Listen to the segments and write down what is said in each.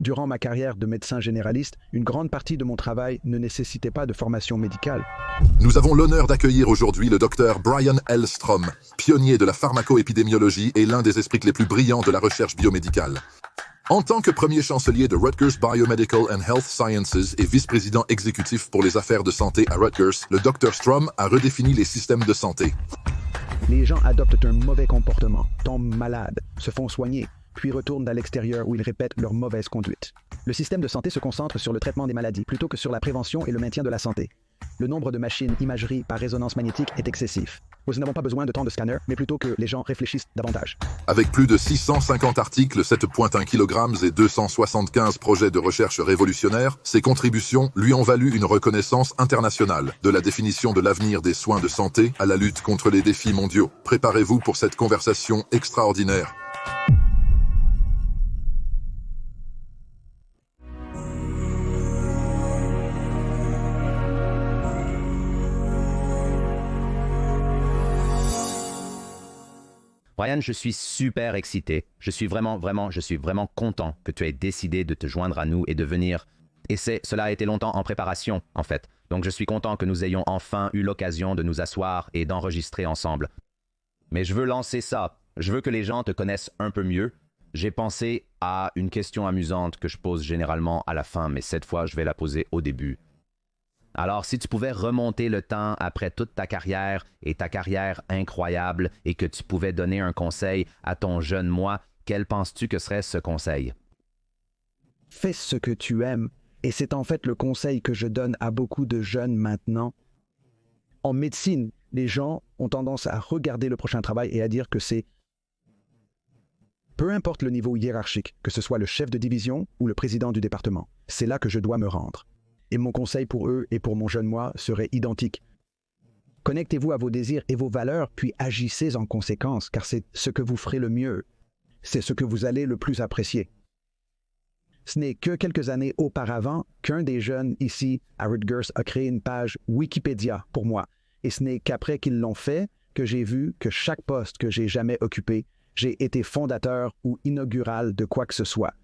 Durant ma carrière de médecin généraliste, une grande partie de mon travail ne nécessitait pas de formation médicale. Nous avons l'honneur d'accueillir aujourd'hui le docteur Brian L. Strom, pionnier de la pharmacoépidémiologie et l'un des esprits les plus brillants de la recherche biomédicale. En tant que premier chancelier de Rutgers Biomedical and Health Sciences et vice-président exécutif pour les affaires de santé à Rutgers, le Dr Strom a redéfini les systèmes de santé. Les gens adoptent un mauvais comportement, tombent malades, se font soigner, puis retournent à l'extérieur où ils répètent leur mauvaise conduite. Le système de santé se concentre sur le traitement des maladies plutôt que sur la prévention et le maintien de la santé. Le nombre de machines imagerie par résonance magnétique est excessif. Nous n'avons pas besoin de tant de scanners, mais plutôt que les gens réfléchissent davantage. Avec plus de 650 articles, 7,1 kg et 275 projets de recherche révolutionnaires, ses contributions lui ont valu une reconnaissance internationale, de la définition de l'avenir des soins de santé à la lutte contre les défis mondiaux. Préparez-vous pour cette conversation extraordinaire. Brian, je suis super excité. Je suis vraiment content que tu aies décidé de te joindre à nous et de venir. Et cela a été longtemps en préparation, en fait. Donc je suis content que nous ayons enfin eu l'occasion de nous asseoir et d'enregistrer ensemble. Mais je veux lancer ça. Je veux que les gens te connaissent un peu mieux. J'ai pensé à une question amusante que je pose généralement à la fin, mais cette fois, je vais la poser au début. Alors, si tu pouvais remonter le temps après toute ta carrière et ta carrière incroyable et que tu pouvais donner un conseil à ton jeune moi, quel penses-tu que serait ce conseil? Fais ce que tu aimes, et c'est en fait le conseil que je donne à beaucoup de jeunes maintenant. En médecine, les gens ont tendance à regarder le prochain travail et à dire que c'est peu importe le niveau hiérarchique, que ce soit le chef de division ou le président du département, c'est là que je dois me rendre. Et mon conseil pour eux et pour mon jeune moi serait identique. Connectez-vous à vos désirs et vos valeurs, puis agissez en conséquence, car c'est ce que vous ferez le mieux. C'est ce que vous allez le plus apprécier. Ce n'est que quelques années auparavant qu'un des jeunes ici à Rutgers a créé une page Wikipédia pour moi. Et ce n'est qu'après qu'ils l'ont fait que j'ai vu que chaque poste que j'ai jamais occupé, j'ai été fondateur ou inaugural de quoi que ce soit.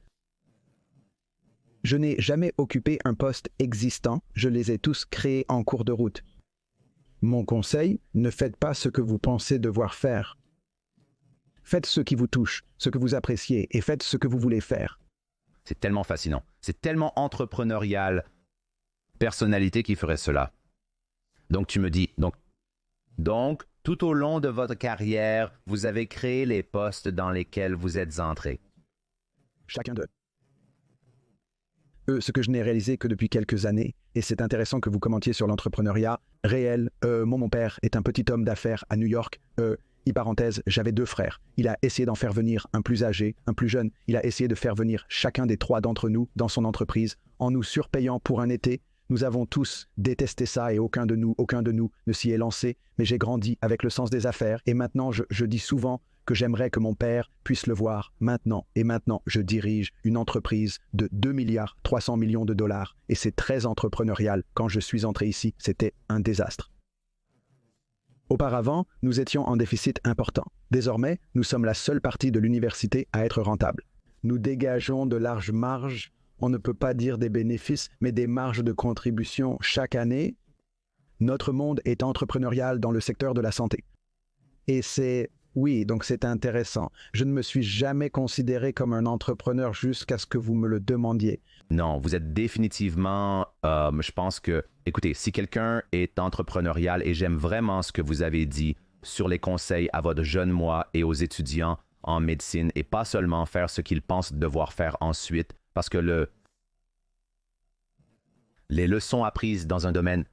Je n'ai jamais occupé un poste existant, je les ai tous créés en cours de route. Mon conseil, ne faites pas ce que vous pensez devoir faire. Faites ce qui vous touche, ce que vous appréciez, et faites ce que vous voulez faire. C'est tellement fascinant, c'est tellement entrepreneurial. Personnalité qui ferait cela. Donc tu me dis, donc tout au long de votre carrière, vous avez créé les postes dans lesquels vous êtes entré. Chacun d'eux. Ce que je n'ai réalisé que depuis quelques années, et c'est intéressant que vous commentiez sur l'entrepreneuriat réel. Mon père est un petit homme d'affaires à New York. Parenthèse, j'avais 2 frères. Il a essayé d'en faire venir un plus âgé, un plus jeune. Il a essayé de faire venir chacun des 3 d'entre nous dans son entreprise en nous surpayant pour un été. Nous avons tous détesté ça et aucun de nous ne s'y est lancé. Mais j'ai grandi avec le sens des affaires et maintenant je dis souvent que j'aimerais que mon père puisse le voir maintenant. Et maintenant, je dirige une entreprise de 2,3 milliards de dollars et c'est très entrepreneurial. Quand je suis entré ici, c'était un désastre. Auparavant, nous étions en déficit important. Désormais, nous sommes la seule partie de l'université à être rentable. Nous dégageons de larges marges, on ne peut pas dire des bénéfices, mais des marges de contribution chaque année. Notre monde est entrepreneurial dans le secteur de la santé. Et oui, donc c'est intéressant. Je ne me suis jamais considéré comme un entrepreneur jusqu'à ce que vous me le demandiez. Non, vous êtes définitivement, je pense que, écoutez, si quelqu'un est entrepreneurial, et j'aime vraiment ce que vous avez dit sur les conseils à votre jeune moi et aux étudiants en médecine, et pas seulement faire ce qu'ils pensent devoir faire ensuite, parce que les leçons apprises dans un domaine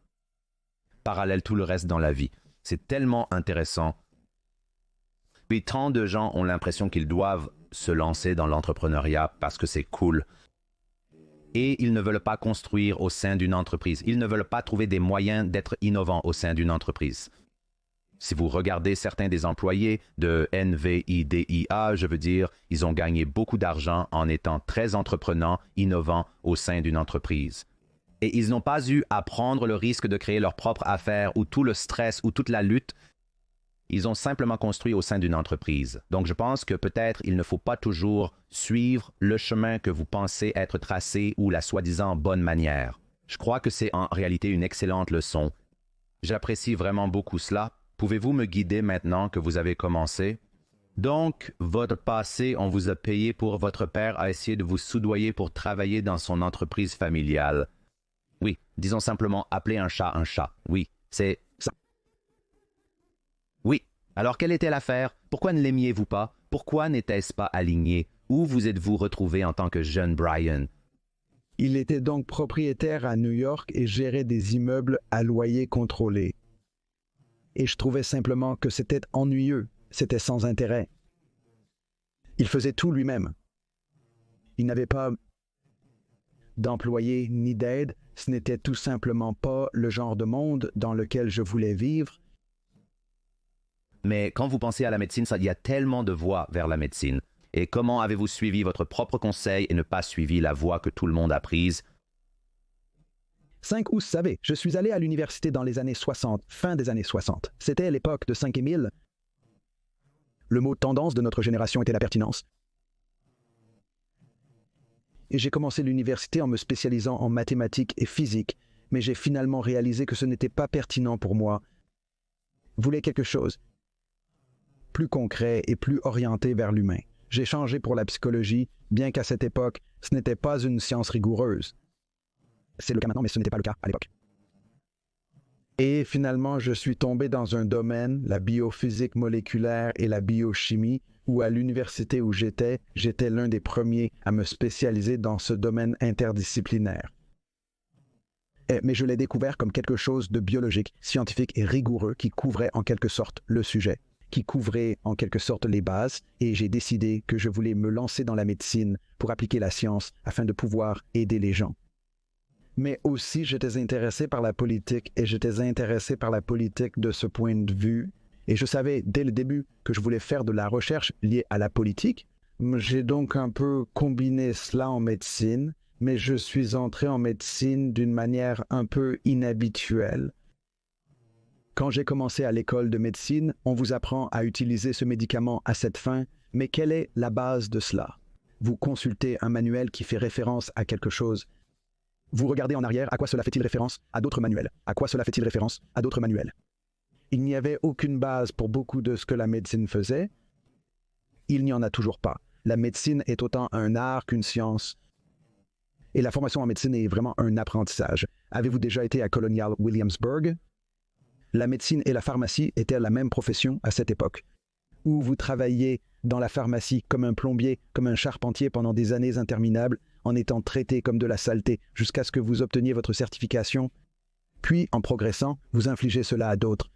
parallèle tout le reste dans la vie, c'est tellement intéressant. Puis tant de gens ont l'impression qu'ils doivent se lancer dans l'entrepreneuriat parce que c'est cool. Et ils ne veulent pas construire au sein d'une entreprise. Ils ne veulent pas trouver des moyens d'être innovants au sein d'une entreprise. Si vous regardez certains des employés de NVIDIA, je veux dire, ils ont gagné beaucoup d'argent en étant très entreprenants, innovants au sein d'une entreprise. Et ils n'ont pas eu à prendre le risque de créer leur propre affaire ou tout le stress ou toute la lutte Ils ont simplement construit au sein d'une entreprise. Donc je pense que peut-être il ne faut pas toujours suivre le chemin que vous pensez être tracé ou la soi-disant bonne manière. Je crois que c'est en réalité une excellente leçon. J'apprécie vraiment beaucoup cela. Pouvez-vous me guider maintenant que vous avez commencé? Donc, votre passé, on vous a payé pour votre père a essayé de vous soudoyer pour travailler dans son entreprise familiale. Oui, disons simplement appeler un chat un chat. Oui, c'est ça. Oui, alors quelle était l'affaire? Pourquoi ne l'aimiez-vous pas? Pourquoi n'était-ce pas aligné? Où vous êtes-vous retrouvé en tant que jeune Brian? Il était donc propriétaire à New York et gérait des immeubles à loyer contrôlé. Et je trouvais simplement que c'était ennuyeux. C'était sans intérêt. Il faisait tout lui-même. Il n'avait pas d'employés ni d'aide. Ce n'était tout simplement pas le genre de monde dans lequel je voulais vivre. Mais quand vous pensez à la médecine, il y a tellement de voies vers la médecine. Et comment avez-vous suivi votre propre conseil et ne pas suivi la voie que tout le monde a prise? 5 août, vous savez, je suis allé à l'université dans les années 60, fin des années 60. C'était l'époque de 5 Émile. Le mot tendance de notre génération était la pertinence. Et j'ai commencé l'université en me spécialisant en mathématiques et physique, mais j'ai finalement réalisé que ce n'était pas pertinent pour moi. Je voulais quelque chose plus concret et plus orienté vers l'humain. J'ai changé pour la psychologie, bien qu'à cette époque, ce n'était pas une science rigoureuse. C'est le cas maintenant, mais ce n'était pas le cas à l'époque. Et finalement, je suis tombé dans un domaine, la biophysique moléculaire et la biochimie, où à l'université où j'étais l'un des premiers à me spécialiser dans ce domaine interdisciplinaire. Mais je l'ai découvert comme quelque chose de biologique, scientifique et rigoureux qui couvrait en quelque sorte le sujet, qui couvrait en quelque sorte les bases, et j'ai décidé que je voulais me lancer dans la médecine pour appliquer la science afin de pouvoir aider les gens. Mais aussi, j'étais intéressé par la politique, et j'étais intéressé par la politique de ce point de vue. Et je savais dès le début que je voulais faire de la recherche liée à la politique. J'ai donc un peu combiné cela en médecine, mais je suis entré en médecine d'une manière un peu inhabituelle. Quand j'ai commencé à l'école de médecine, on vous apprend à utiliser ce médicament à cette fin, mais quelle est la base de cela? Vous consultez un manuel qui fait référence à quelque chose. Vous regardez en arrière, à quoi cela fait-il référence? À d'autres manuels. À quoi cela fait-il référence? À d'autres manuels. Il n'y avait aucune base pour beaucoup de ce que la médecine faisait. Il n'y en a toujours pas. La médecine est autant un art qu'une science. Et la formation en médecine est vraiment un apprentissage. Avez-vous déjà été à Colonial Williamsburg? La médecine et la pharmacie étaient la même profession à cette époque. Où vous travailliez dans la pharmacie comme un plombier, comme un charpentier pendant des années interminables, en étant traité comme de la saleté jusqu'à ce que vous obteniez votre certification. Puis, en progressant, vous infligez cela à d'autres.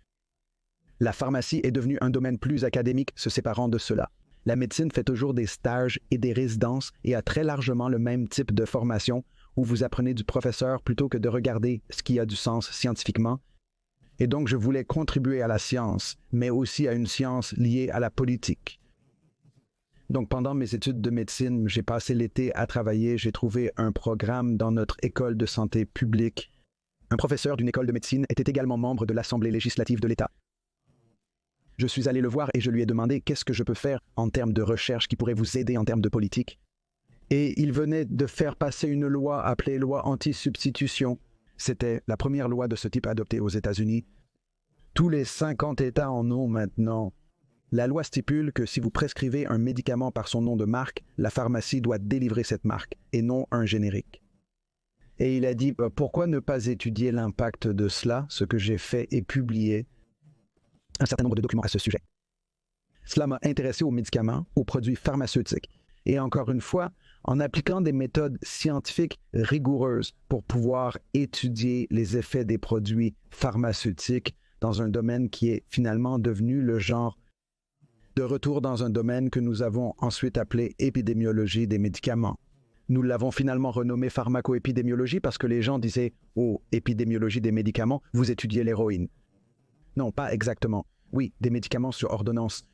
La pharmacie est devenue un domaine plus académique, se séparant de cela. La médecine fait toujours des stages et des résidences et a très largement le même type de formation où vous apprenez du professeur plutôt que de regarder ce qui a du sens scientifiquement. Et donc, je voulais contribuer à la science, mais aussi à une science liée à la politique. Donc, pendant mes études de médecine, j'ai passé l'été à travailler. J'ai trouvé un programme dans notre école de santé publique. Un professeur d'une école de médecine était également membre de l'Assemblée législative de l'État. Je suis allé le voir et je lui ai demandé qu'est-ce que je peux faire en termes de recherche qui pourrait vous aider en termes de politique. Et il venait de faire passer une loi appelée loi anti-substitution. C'était la première loi de ce type adoptée aux États-Unis. Tous les 50 États en ont maintenant. La loi stipule que si vous prescrivez un médicament par son nom de marque, la pharmacie doit délivrer cette marque et non un générique. Et il a dit « Pourquoi ne pas étudier l'impact de cela ?» Ce que j'ai fait et publié un certain nombre de documents à ce sujet. Cela m'a intéressé aux médicaments, aux produits pharmaceutiques. Et encore une fois, en appliquant des méthodes scientifiques rigoureuses pour pouvoir étudier les effets des produits pharmaceutiques dans un domaine qui est finalement devenu le genre de retour dans un domaine que nous avons ensuite appelé épidémiologie des médicaments. Nous l'avons finalement renommé pharmacoépidémiologie parce que les gens disaient « Oh, épidémiologie des médicaments, vous étudiez l'héroïne. » Non, pas exactement. Oui, des médicaments sur ordonnance.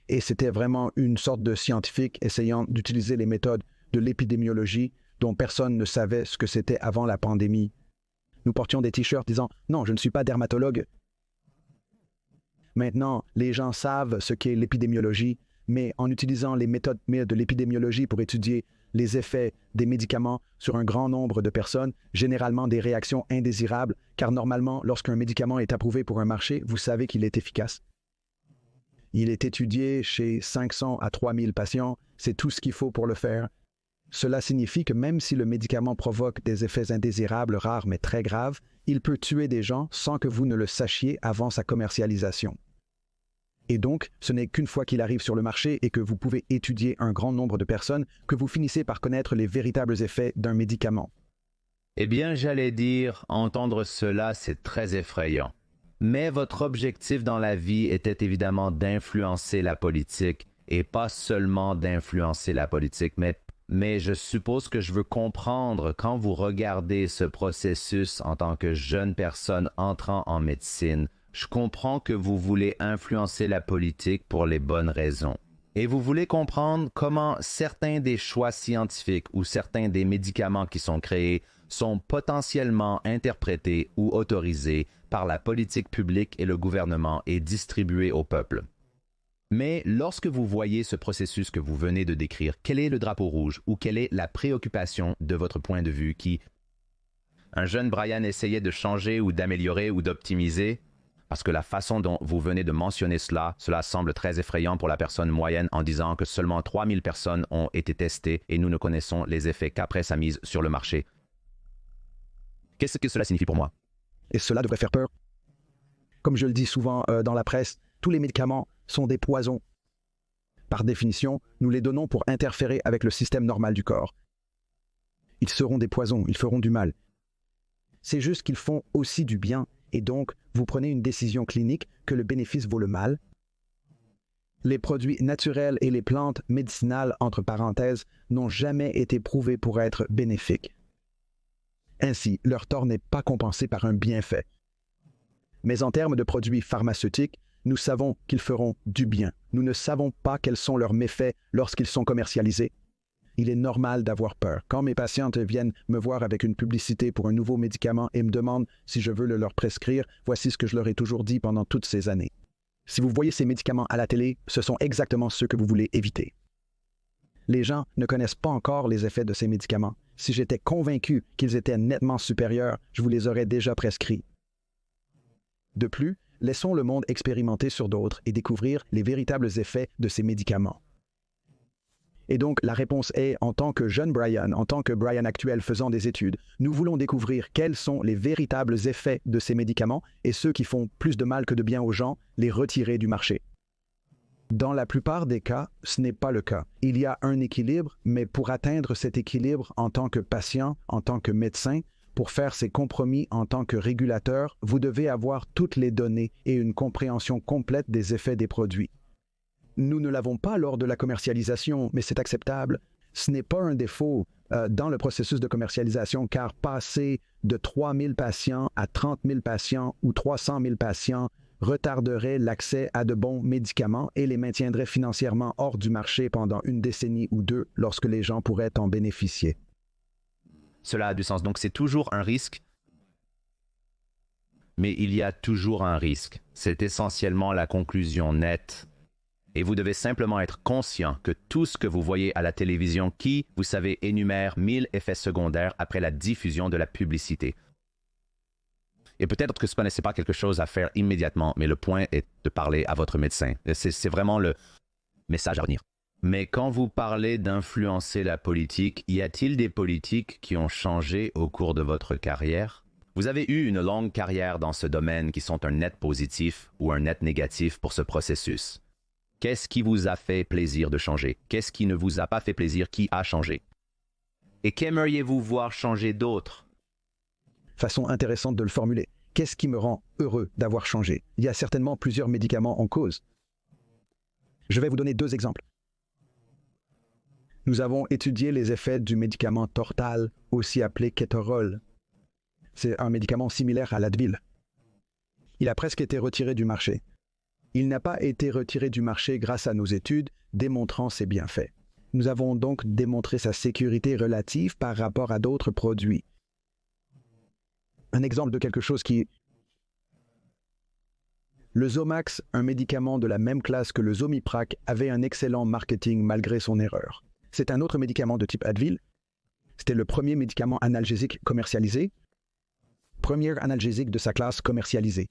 Et c'était vraiment une sorte de scientifique essayant d'utiliser les méthodes de l'épidémiologie dont personne ne savait ce que c'était avant la pandémie. Nous portions des t-shirts disant « Non, je ne suis pas dermatologue. » Maintenant, les gens savent ce qu'est l'épidémiologie, mais en utilisant les méthodes de l'épidémiologie pour étudier les effets des médicaments sur un grand nombre de personnes, généralement des réactions indésirables, car normalement, lorsqu'un médicament est approuvé pour un marché, vous savez qu'il est efficace. Il est étudié chez 500 à 3000 patients, c'est tout ce qu'il faut pour le faire. Cela signifie que même si le médicament provoque des effets indésirables rares mais très graves, il peut tuer des gens sans que vous ne le sachiez avant sa commercialisation. Et donc, ce n'est qu'une fois qu'il arrive sur le marché et que vous pouvez étudier un grand nombre de personnes que vous finissez par connaître les véritables effets d'un médicament. Eh bien, j'allais dire, entendre cela, c'est très effrayant. Mais votre objectif dans la vie était évidemment d'influencer la politique, et pas seulement d'influencer la politique, mais je suppose que je veux comprendre, quand vous regardez ce processus en tant que jeune personne entrant en médecine, je comprends que vous voulez influencer la politique pour les bonnes raisons. Et vous voulez comprendre comment certains des choix scientifiques ou certains des médicaments qui sont créés sont potentiellement interprétés ou autorisés par la politique publique et le gouvernement et distribués au peuple. Mais lorsque vous voyez ce processus que vous venez de décrire, quel est le drapeau rouge ou quelle est la préoccupation de votre point de vue qui, un jeune Brian essayait de changer ou d'améliorer ou d'optimiser? Parce que la façon dont vous venez de mentionner cela semble très effrayant pour la personne moyenne en disant que seulement 3000 personnes ont été testées et nous ne connaissons les effets qu'après sa mise sur le marché. Qu'est-ce que cela signifie pour moi? Et cela devrait faire peur. Comme je le dis souvent dans la presse, tous les médicaments sont des poisons. Par définition, nous les donnons pour interférer avec le système normal du corps. Ils seront des poisons, ils feront du mal. C'est juste qu'ils font aussi du bien, et donc vous prenez une décision clinique que le bénéfice vaut le mal. Les produits naturels et les plantes médicinales, entre parenthèses, n'ont jamais été prouvés pour être bénéfiques. Ainsi, leur tort n'est pas compensé par un bienfait. Mais en termes de produits pharmaceutiques, nous savons qu'ils feront du bien. Nous ne savons pas quels sont leurs méfaits lorsqu'ils sont commercialisés. Il est normal d'avoir peur. Quand mes patientes viennent me voir avec une publicité pour un nouveau médicament et me demandent si je veux le leur prescrire, voici ce que je leur ai toujours dit pendant toutes ces années. Si vous voyez ces médicaments à la télé, ce sont exactement ceux que vous voulez éviter. Les gens ne connaissent pas encore les effets de ces médicaments. Si j'étais convaincu qu'ils étaient nettement supérieurs, je vous les aurais déjà prescrits. De plus, laissons le monde expérimenter sur d'autres et découvrir les véritables effets de ces médicaments. Et donc, la réponse est, en tant que jeune Brian, en tant que Brian actuel faisant des études, nous voulons découvrir quels sont les véritables effets de ces médicaments et ceux qui font plus de mal que de bien aux gens, les retirer du marché. Dans la plupart des cas, ce n'est pas le cas. Il y a un équilibre, mais pour atteindre cet équilibre en tant que patient, en tant que médecin, pour faire ces compromis en tant que régulateur, vous devez avoir toutes les données et une compréhension complète des effets des produits. Nous ne l'avons pas lors de la commercialisation, mais c'est acceptable. Ce n'est pas un défaut dans le processus de commercialisation, car passer de 3000 patients à 30 000 patients ou 300 000 patients retarderait l'accès à de bons médicaments et les maintiendrait financièrement hors du marché pendant une décennie ou deux lorsque les gens pourraient en bénéficier. Cela a du sens. Donc c'est toujours un risque. Mais il y a toujours un risque. C'est essentiellement la conclusion nette. Et vous devez simplement être conscient que tout ce que vous voyez à la télévision qui, vous savez, énumère 1000 effets secondaires après la diffusion de la publicité. Et peut-être que ce n'est pas quelque chose à faire immédiatement, mais le point est de parler à votre médecin. C'est vraiment le message à retenir. Mais quand vous parlez d'influencer la politique, y a-t-il des politiques qui ont changé au cours de votre carrière? Vous avez eu une longue carrière dans ce domaine qui sont un net positif ou un net négatif pour ce processus. Qu'est-ce qui vous a fait plaisir de changer? Qu'est-ce qui ne vous a pas fait plaisir qui a changé? Et qu'aimeriez-vous voir changer d'autres? Façon intéressante de le formuler. Qu'est-ce qui me rend heureux d'avoir changé? Il y a certainement plusieurs médicaments en cause. Je vais vous donner 2 exemples. Nous avons étudié les effets du médicament Tortal, aussi appelé Ketorol. C'est un médicament similaire à l'Advil. Il a presque été retiré du marché. Il n'a pas été retiré du marché grâce à nos études, démontrant ses bienfaits. Nous avons donc démontré sa sécurité relative par rapport à d'autres produits. Un exemple de quelque chose qui Le Zomax, un médicament de la même classe que le Zomiprac, avait un excellent marketing malgré son erreur. C'est un autre médicament de type Advil. C'était le premier médicament analgésique commercialisé, premier analgésique de sa classe commercialisé.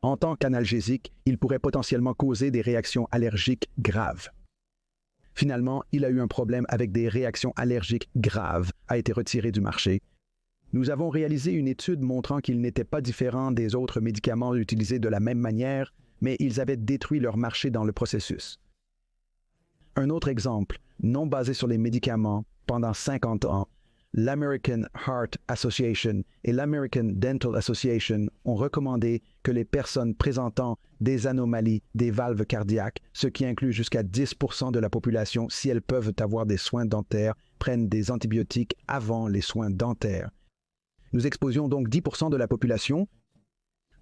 En tant qu'analgésique, il pourrait potentiellement causer des réactions allergiques graves. Finalement, il a eu un problème avec des réactions allergiques graves, a été retiré du marché. Nous avons réalisé une étude montrant qu'ils n'étaient pas différents des autres médicaments utilisés de la même manière, mais ils avaient détruit leur marché dans le processus. Un autre exemple, non basé sur les médicaments, pendant 50 ans, l'American Heart Association et l'American Dental Association ont recommandé que les personnes présentant des anomalies des valves cardiaques, ce qui inclut jusqu'à 10% de la population si elles peuvent avoir des soins dentaires, prennent des antibiotiques avant les soins dentaires. Nous exposions donc 10% de la population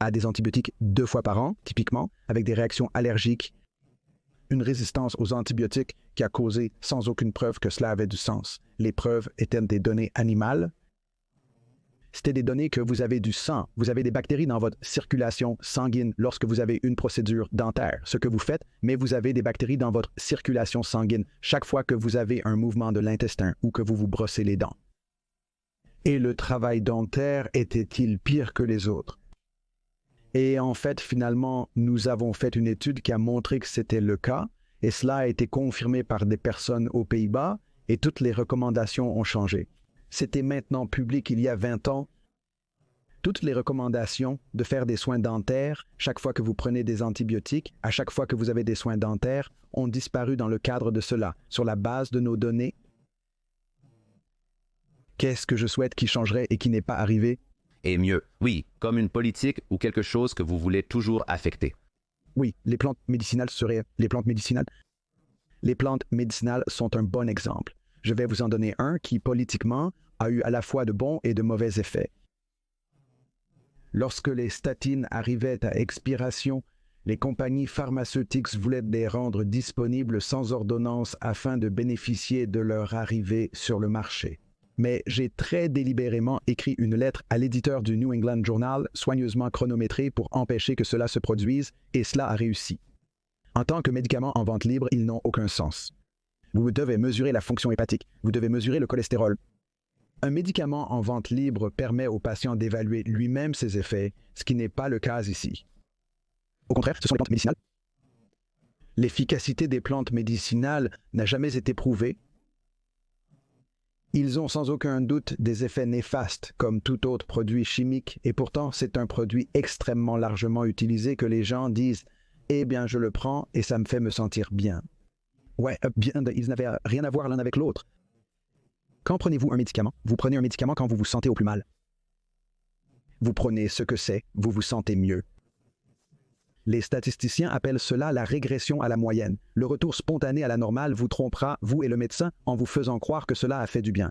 à des antibiotiques 2 fois par an, typiquement, avec des réactions allergiques, une résistance aux antibiotiques qui a causé sans aucune preuve que cela avait du sens. Les preuves étaient des données animales. C'était des données que vous avez du sang. Vous avez des bactéries dans votre circulation sanguine lorsque vous avez une procédure dentaire, ce que vous faites, mais vous avez des bactéries dans votre circulation sanguine chaque fois que vous avez un mouvement de l'intestin ou que vous vous brossez les dents. Et le travail dentaire était-il pire que les autres? Et en fait, finalement, nous avons fait une étude qui a montré que c'était le cas, et cela a été confirmé par des personnes aux Pays-Bas, et toutes les recommandations ont changé. C'était maintenant public il y a 20 ans. Toutes les recommandations de faire des soins dentaires, chaque fois que vous prenez des antibiotiques, à chaque fois que vous avez des soins dentaires, ont disparu dans le cadre de cela, sur la base de nos données. Qu'est-ce que je souhaite qui changerait et qui n'est pas arrivé? Et mieux, oui, comme une politique ou quelque chose que vous voulez toujours affecter. Oui, les plantes médicinales seraient les plantes médicinales. Les plantes médicinales sont un bon exemple. Je vais vous en donner un qui, politiquement, a eu à la fois de bons et de mauvais effets. Lorsque les statines arrivaient à expiration, les compagnies pharmaceutiques voulaient les rendre disponibles sans ordonnance afin de bénéficier de leur arrivée sur le marché. Mais j'ai très délibérément écrit une lettre à l'éditeur du New England Journal, soigneusement chronométrée pour empêcher que cela se produise, et cela a réussi. En tant que médicaments en vente libre, ils n'ont aucun sens. Vous devez mesurer la fonction hépatique, vous devez mesurer le cholestérol. Un médicament en vente libre permet au patient d'évaluer lui-même ses effets, ce qui n'est pas le cas ici. Au contraire, ce sont les plantes médicinales. L'efficacité des plantes médicinales n'a jamais été prouvée. Ils ont sans aucun doute des effets néfastes comme tout autre produit chimique et pourtant c'est un produit extrêmement largement utilisé que les gens disent « Eh bien, je le prends et ça me fait me sentir bien. » Ouais, bien, ils n'avaient rien à voir l'un avec l'autre. Quand prenez-vous un médicament? Vous prenez un médicament quand vous vous sentez au plus mal. Vous prenez ce que c'est, vous vous sentez mieux. Les statisticiens appellent cela la régression à la moyenne. Le retour spontané à la normale vous trompera, vous et le médecin, en vous faisant croire que cela a fait du bien.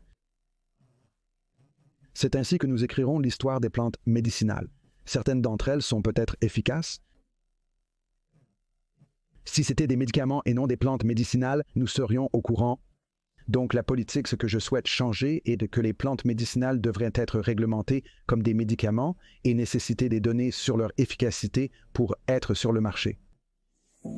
C'est ainsi que nous écrirons l'histoire des plantes médicinales. Certaines d'entre elles sont peut-être efficaces. Si c'était des médicaments et non des plantes médicinales, nous serions au courant. Donc la politique, ce que je souhaite changer est que les plantes médicinales devraient être réglementées comme des médicaments et nécessiter des données sur leur efficacité pour être sur le marché.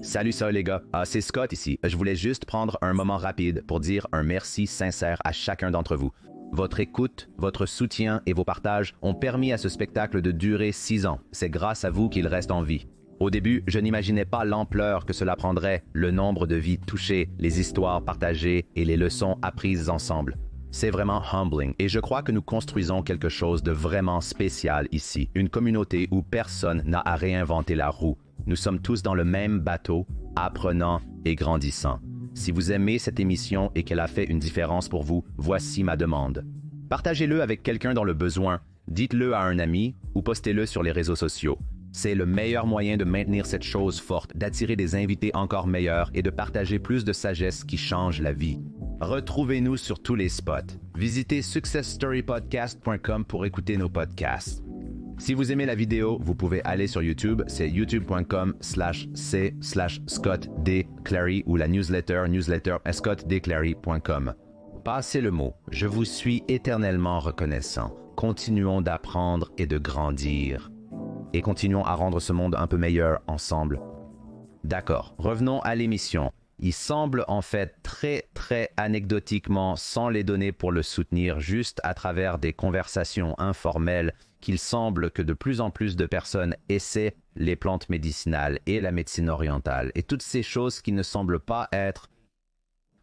Salut ça les gars, c'est Scott ici. Je voulais juste prendre un moment rapide pour dire un merci sincère à chacun d'entre vous. Votre écoute, votre soutien et vos partages ont permis à ce spectacle de durer 6 ans. C'est grâce à vous qu'il reste en vie. Au début, je n'imaginais pas l'ampleur que cela prendrait, le nombre de vies touchées, les histoires partagées et les leçons apprises ensemble. C'est vraiment humbling et je crois que nous construisons quelque chose de vraiment spécial ici, une communauté où personne n'a à réinventer la roue. Nous sommes tous dans le même bateau, apprenant et grandissant. Si vous aimez cette émission et qu'elle a fait une différence pour vous, voici ma demande. Partagez-le avec quelqu'un dans le besoin, dites-le à un ami ou postez-le sur les réseaux sociaux. C'est le meilleur moyen de maintenir cette chose forte, d'attirer des invités encore meilleurs et de partager plus de sagesse qui change la vie. Retrouvez-nous sur tous les spots. Visitez successstorypodcast.com pour écouter nos podcasts. Si vous aimez la vidéo, vous pouvez aller sur YouTube, c'est youtube.com/c/ScottDClary ou la newsletter scottdclary.com. Passez le mot, je vous suis éternellement reconnaissant. Continuons d'apprendre et de grandir. et continuons à rendre ce monde un peu meilleur ensemble. D'accord, revenons à l'émission. Il semble en fait très anecdotiquement, sans les données pour le soutenir, juste à travers des conversations informelles, qu'il semble que de plus en plus de personnes essaient les plantes médicinales et la médecine orientale. Et toutes ces choses qui ne semblent pas être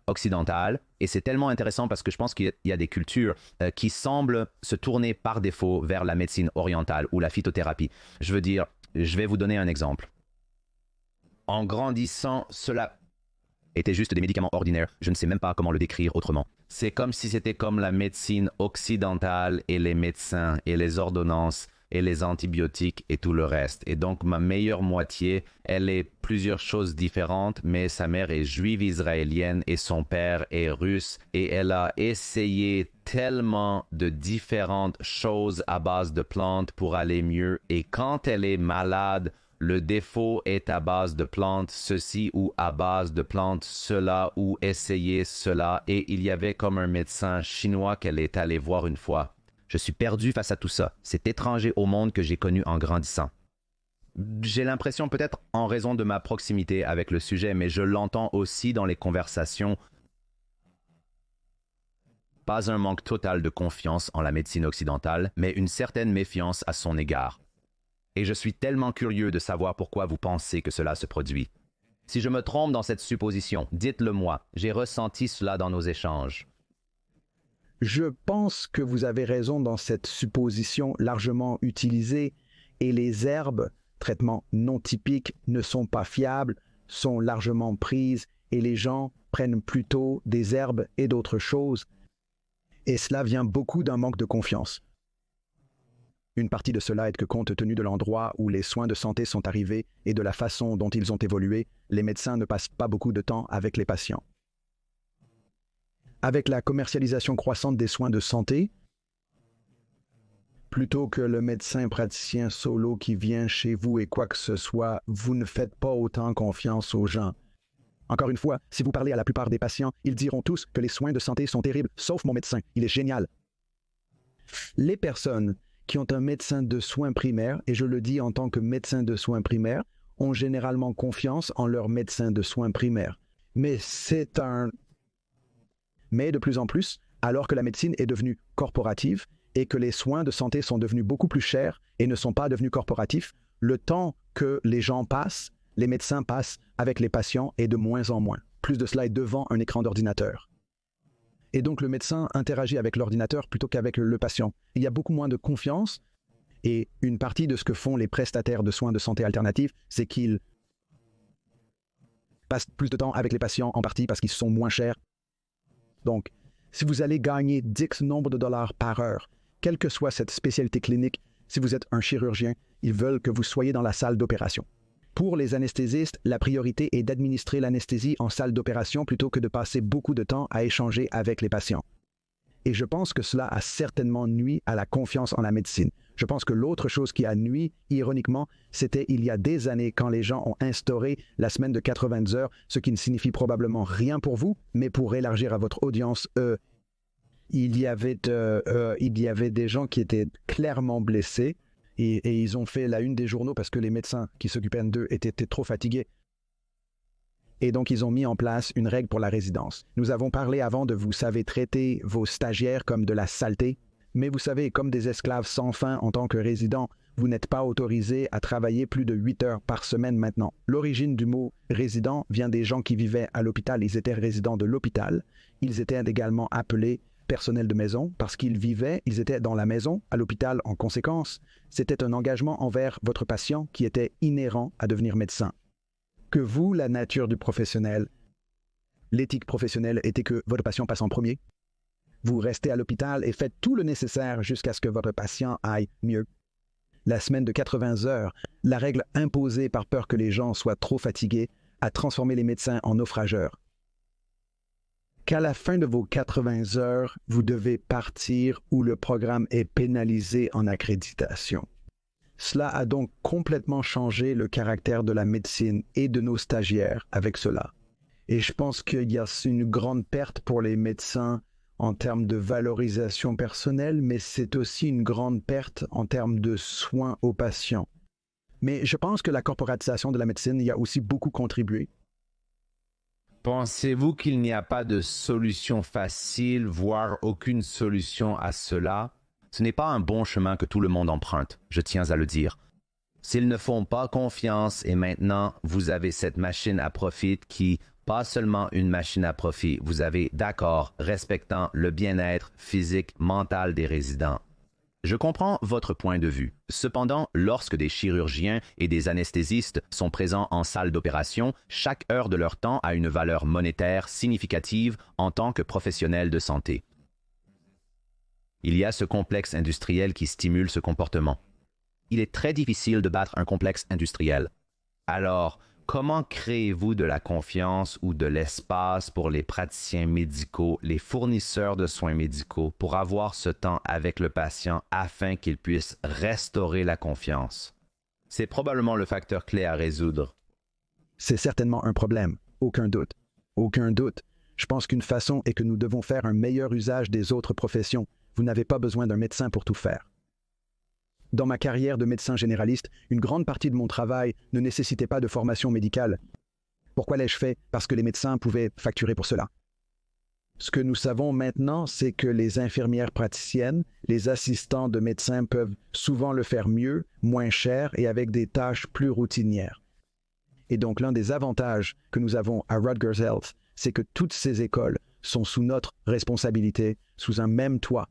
occidentales. Et c'est tellement intéressant parce que je pense qu'il y a des cultures qui semblent se tourner par défaut vers la médecine orientale ou la phytothérapie. Je veux dire, je vais vous donner un exemple. En grandissant, cela étaient juste des médicaments ordinaires. Je ne sais même pas comment le décrire autrement. C'est comme si c'était comme la médecine occidentale et les médecins et les ordonnances et les antibiotiques et tout le reste. Et donc ma meilleure moitié, elle est plusieurs choses différentes, mais sa mère est juive israélienne et son père est russe. Et elle a essayé tellement de différentes choses à base de plantes pour aller mieux. Et quand elle est malade, le défaut est à base de plantes ceci ou à base de plantes cela ou essayer cela. Et il y avait comme un médecin chinois qu'elle est allée voir une fois. Je suis perdu face à tout ça. C'est étranger au monde que j'ai connu en grandissant. J'ai l'impression, peut-être en raison de ma proximité avec le sujet, mais je l'entends aussi dans les conversations. Pas un manque total de confiance en la médecine occidentale, mais une certaine méfiance à son égard. Et je suis tellement curieux de savoir pourquoi vous pensez que cela se produit. Si je me trompe dans cette supposition, dites-le moi. J'ai ressenti cela dans nos échanges. Je pense que vous avez raison dans cette supposition largement utilisée et les herbes, traitements non typiques, ne sont pas fiables, sont largement prises et les gens prennent plutôt des herbes et d'autres choses. Et cela vient beaucoup d'un manque de confiance. Une partie de cela est que compte tenu de l'endroit où les soins de santé sont arrivés et de la façon dont ils ont évolué, les médecins ne passent pas beaucoup de temps avec les patients. Avec la commercialisation croissante des soins de santé, plutôt que le médecin praticien solo qui vient chez vous et quoi que ce soit, vous ne faites pas autant confiance aux gens. Encore une fois, si vous parlez à la plupart des patients, ils diront tous que les soins de santé sont terribles, sauf mon médecin, il est génial. Les personnes qui ont un médecin de soins primaires, et je le dis en tant que médecin de soins primaires, ont généralement confiance en leur médecin de soins primaires. Mais de plus en plus, alors que la médecine est devenue corporative et que les soins de santé sont devenus beaucoup plus chers et ne sont pas devenus corporatifs, le temps que les gens passent, les médecins passent avec les patients est de moins en moins. Plus de cela est devant un écran d'ordinateur. Et donc le médecin interagit avec l'ordinateur plutôt qu'avec le patient. Il y a beaucoup moins de confiance et une partie de ce que font les prestataires de soins de santé alternatifs, c'est qu'ils passent plus de temps avec les patients en partie parce qu'ils sont moins chers. Donc, si vous allez gagner X nombre de dollars par heure, quelle que soit cette spécialité clinique, si vous êtes un chirurgien, ils veulent que vous soyez dans la salle d'opération. Pour les anesthésistes, la priorité est d'administrer l'anesthésie en salle d'opération plutôt que de passer beaucoup de temps à échanger avec les patients. Et je pense que cela a certainement nui à la confiance en la médecine. Je pense que l'autre chose qui a nui, ironiquement, c'était il y a des années quand les gens ont instauré la semaine de 80 heures, ce qui ne signifie probablement rien pour vous, mais pour élargir à votre audience, il y avait des gens qui étaient clairement blessés et ils ont fait la une des journaux parce que les médecins qui s'occupaient d'eux étaient trop fatigués. Et donc, ils ont mis en place une règle pour la résidence. Nous avons parlé avant de, vous savez, traiter vos stagiaires comme de la saleté, mais vous savez, comme des esclaves sans fin en tant que résident, vous n'êtes pas autorisé à travailler plus de 8 heures par semaine maintenant. L'origine du mot « résident » vient des gens qui vivaient à l'hôpital. Ils étaient résidents de l'hôpital. Ils étaient également appelés personnel de maison parce qu'ils étaient dans la maison, à l'hôpital en conséquence. C'était un engagement envers votre patient qui était inhérent à devenir médecin. Que vous, la nature du professionnel, l'éthique professionnelle était que votre patient passe en premier. Vous restez à l'hôpital et faites tout le nécessaire jusqu'à ce que votre patient aille mieux. La semaine de 80 heures, la règle imposée par peur que les gens soient trop fatigués, a transformé les médecins en naufrageurs. Qu'à la fin de vos 80 heures, vous devez partir ou le programme est pénalisé en accréditation. Cela a donc complètement changé le caractère de la médecine et de nos stagiaires avec cela. Et je pense qu'il y a une grande perte pour les médecins en termes de valorisation personnelle, mais c'est aussi une grande perte en termes de soins aux patients. Mais je pense que la corporatisation de la médecine y a aussi beaucoup contribué. Pensez-vous qu'il n'y a pas de solution facile, voire aucune solution à cela? Ce n'est pas un bon chemin que tout le monde emprunte, je tiens à le dire. S'ils ne font pas confiance et maintenant vous avez cette machine à profit qui, pas seulement une machine à profit, vous avez d'accord, respectant le bien-être physique, mental des résidents. Je comprends votre point de vue. Cependant, lorsque des chirurgiens et des anesthésistes sont présents en salle d'opération, chaque heure de leur temps a une valeur monétaire significative en tant que professionnels de santé. Il y a ce complexe industriel qui stimule ce comportement. Il est très difficile de battre un complexe industriel. Alors, comment créez-vous de la confiance ou de l'espace pour les praticiens médicaux, les fournisseurs de soins médicaux, pour avoir ce temps avec le patient afin qu'ils puissent restaurer la confiance? C'est probablement le facteur clé à résoudre. C'est certainement un problème, aucun doute. Aucun doute. Je pense qu'une façon est que nous devons faire un meilleur usage des autres professions. Vous n'avez pas besoin d'un médecin pour tout faire. Dans ma carrière de médecin généraliste, une grande partie de mon travail ne nécessitait pas de formation médicale. Pourquoi l'ai-je fait? Parce que les médecins pouvaient facturer pour cela. Ce que nous savons maintenant, c'est que les infirmières praticiennes, les assistants de médecins peuvent souvent le faire mieux, moins cher et avec des tâches plus routinières. Et donc l'un des avantages que nous avons à Rutgers Health, c'est que toutes ces écoles sont sous notre responsabilité, sous un même toit.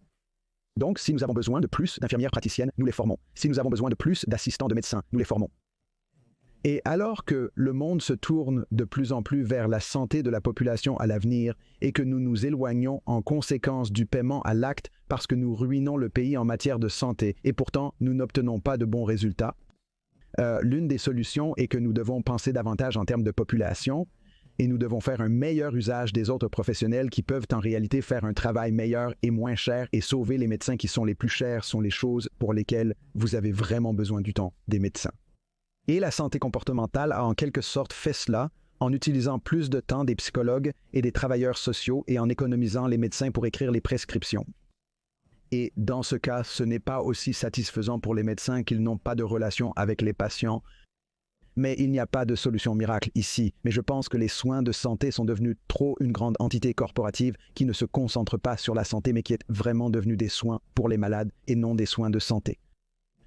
Donc, si nous avons besoin de plus d'infirmières praticiennes, nous les formons. Si nous avons besoin de plus d'assistants de médecins, nous les formons. Et alors que le monde se tourne de plus en plus vers la santé de la population à l'avenir et que nous nous éloignons en conséquence du paiement à l'acte parce que nous ruinons le pays en matière de santé et pourtant nous n'obtenons pas de bons résultats, l'une des solutions est que nous devons penser davantage en termes de population et nous devons faire un meilleur usage des autres professionnels qui peuvent en réalité faire un travail meilleur et moins cher et sauver les médecins qui sont les plus chers sont les choses pour lesquelles vous avez vraiment besoin du temps des médecins. Et la santé comportementale a en quelque sorte fait cela en utilisant plus de temps des psychologues et des travailleurs sociaux et en économisant les médecins pour écrire les prescriptions. Et dans ce cas, ce n'est pas aussi satisfaisant pour les médecins qu'ils n'ont pas de relation avec les patients. Mais il n'y a pas de solution miracle ici. Mais je pense que les soins de santé sont devenus trop une grande entité corporative qui ne se concentre pas sur la santé, mais qui est vraiment devenue des soins pour les malades et non des soins de santé.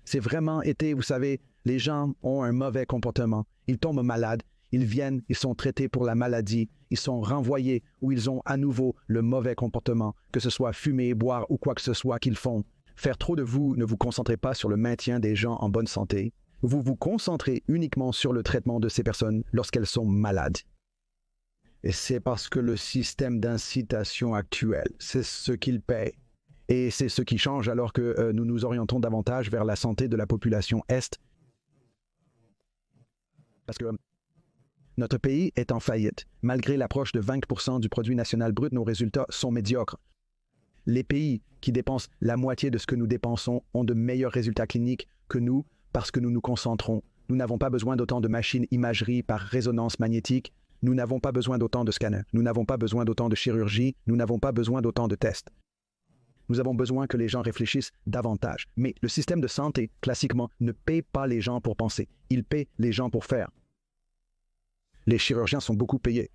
C'est vraiment été, vous savez, les gens ont un mauvais comportement. Ils tombent malades, ils viennent, ils sont traités pour la maladie, ils sont renvoyés ou ils ont à nouveau le mauvais comportement, que ce soit fumer, boire ou quoi que ce soit qu'ils font. Faire trop de vous, ne vous concentrez pas sur le maintien des gens en bonne santé. Vous vous concentrez uniquement sur le traitement de ces personnes lorsqu'elles sont malades. Et c'est parce que le système d'incitation actuel, c'est ce qu'il paye. Et c'est ce qui change alors que nous nous orientons davantage vers la santé de la population Est. Parce que notre pays est en faillite. Malgré l'approche de 20% du produit national brut, nos résultats sont médiocres. Les pays qui dépensent la moitié de ce que nous dépensons ont de meilleurs résultats cliniques que nous parce que nous nous concentrons. Nous n'avons pas besoin d'autant de machines imagerie par résonance magnétique. Nous n'avons pas besoin d'autant de scanners. Nous n'avons pas besoin d'autant de chirurgie. Nous n'avons pas besoin d'autant de tests. Nous avons besoin que les gens réfléchissent davantage. Mais le système de santé, classiquement, ne paie pas les gens pour penser. Il paie les gens pour faire. Les chirurgiens sont beaucoup payés.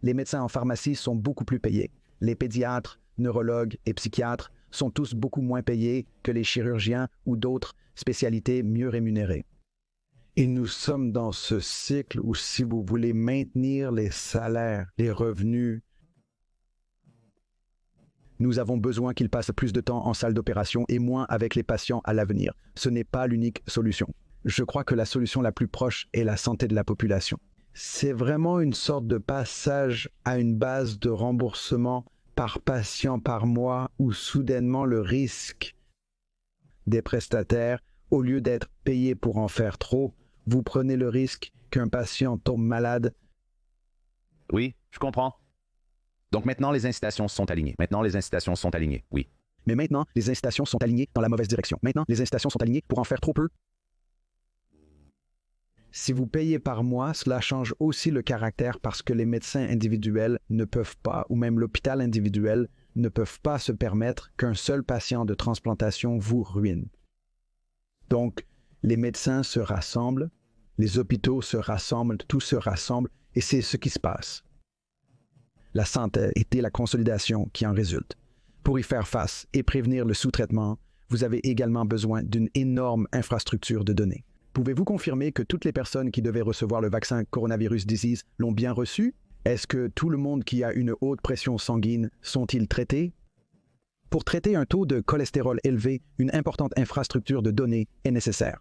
Les médecins en pharmacie sont beaucoup plus payés. Les pédiatres, neurologues et psychiatres sont tous beaucoup moins payés que les chirurgiens ou d'autres spécialités mieux rémunérées. Et nous sommes dans ce cycle où si vous voulez maintenir les salaires, les revenus, nous avons besoin qu'ils passent plus de temps en salle d'opération et moins avec les patients à l'avenir. Ce n'est pas l'unique solution. Je crois que la solution la plus proche est la santé de la population. C'est vraiment une sorte de passage à une base de remboursement par patient par mois où soudainement le risque des prestataires, au lieu d'être payé pour en faire trop, vous prenez le risque qu'un patient tombe malade. Oui, je comprends. Donc maintenant, les incitations sont alignées. Oui. Mais maintenant, les incitations sont alignées dans la mauvaise direction. Maintenant, les incitations sont alignées pour en faire trop peu. Si vous payez par mois, cela change aussi le caractère parce que les médecins individuels ne peuvent pas, ou même l'hôpital individuel, ne peuvent pas se permettre qu'un seul patient de transplantation vous ruine. Donc, Les médecins se rassemblent, les hôpitaux se rassemblent, tout se rassemble, et c'est ce qui se passe. La santé et la consolidation qui en résultent. Pour y faire face et prévenir le sous-traitement, vous avez également besoin d'une énorme infrastructure de données. Pouvez-vous confirmer que toutes les personnes qui devaient recevoir le vaccin coronavirus disease l'ont bien reçu? Est-ce que tout le monde qui a une haute pression sanguine sont-ils traités? Pour traiter un taux de cholestérol élevé, une importante infrastructure de données est nécessaire.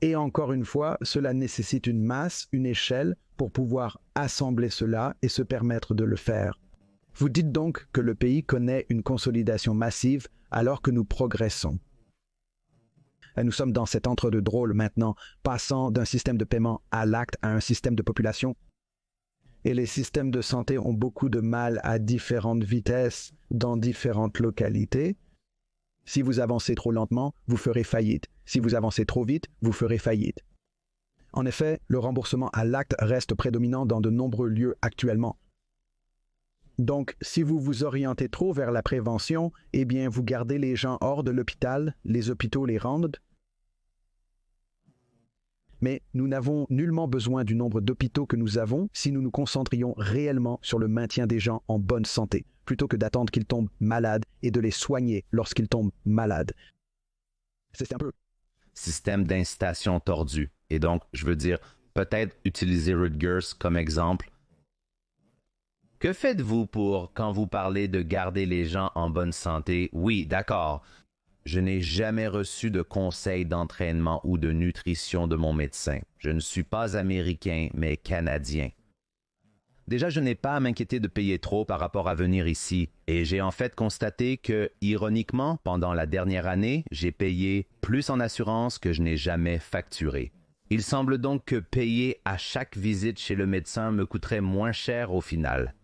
Et encore une fois, cela nécessite une masse, une échelle pour pouvoir assembler cela et se permettre de le faire. Vous dites donc que le pays connaît une consolidation massive alors que nous progressons. Nous sommes dans cet entre-deux drôle maintenant, passant d'un système de paiement à l'acte à un système de population. Et les systèmes de santé ont beaucoup de mal à différentes vitesses dans différentes localités. Si vous avancez trop lentement, vous ferez faillite. Si vous avancez trop vite, vous ferez faillite. En effet, le remboursement à l'acte reste prédominant dans de nombreux lieux actuellement. Donc, si vous vous orientez trop vers la prévention, eh bien, vous gardez les gens hors de l'hôpital, les hôpitaux les rendent. Mais nous n'avons nullement besoin du nombre d'hôpitaux que nous avons si nous nous concentrions réellement sur le maintien des gens en bonne santé, plutôt que d'attendre qu'ils tombent malades et de les soigner lorsqu'ils tombent malades. C'est un peu... Système d'incitation tordu. Et donc, je veux dire, peut-être utiliser Rutgers comme exemple. Que faites-vous pour, quand vous parlez de garder les gens en bonne santé? Oui, d'accord. Je n'ai jamais reçu de conseils d'entraînement ou de nutrition de mon médecin. Je ne suis pas américain, mais canadien. Déjà, je n'ai pas à m'inquiéter de payer trop par rapport à venir ici. Et j'ai en fait constaté que, ironiquement, pendant la dernière année, j'ai payé plus en assurance que je n'ai jamais facturé. Il semble donc que payer à chaque visite chez le médecin me coûterait moins cher au final.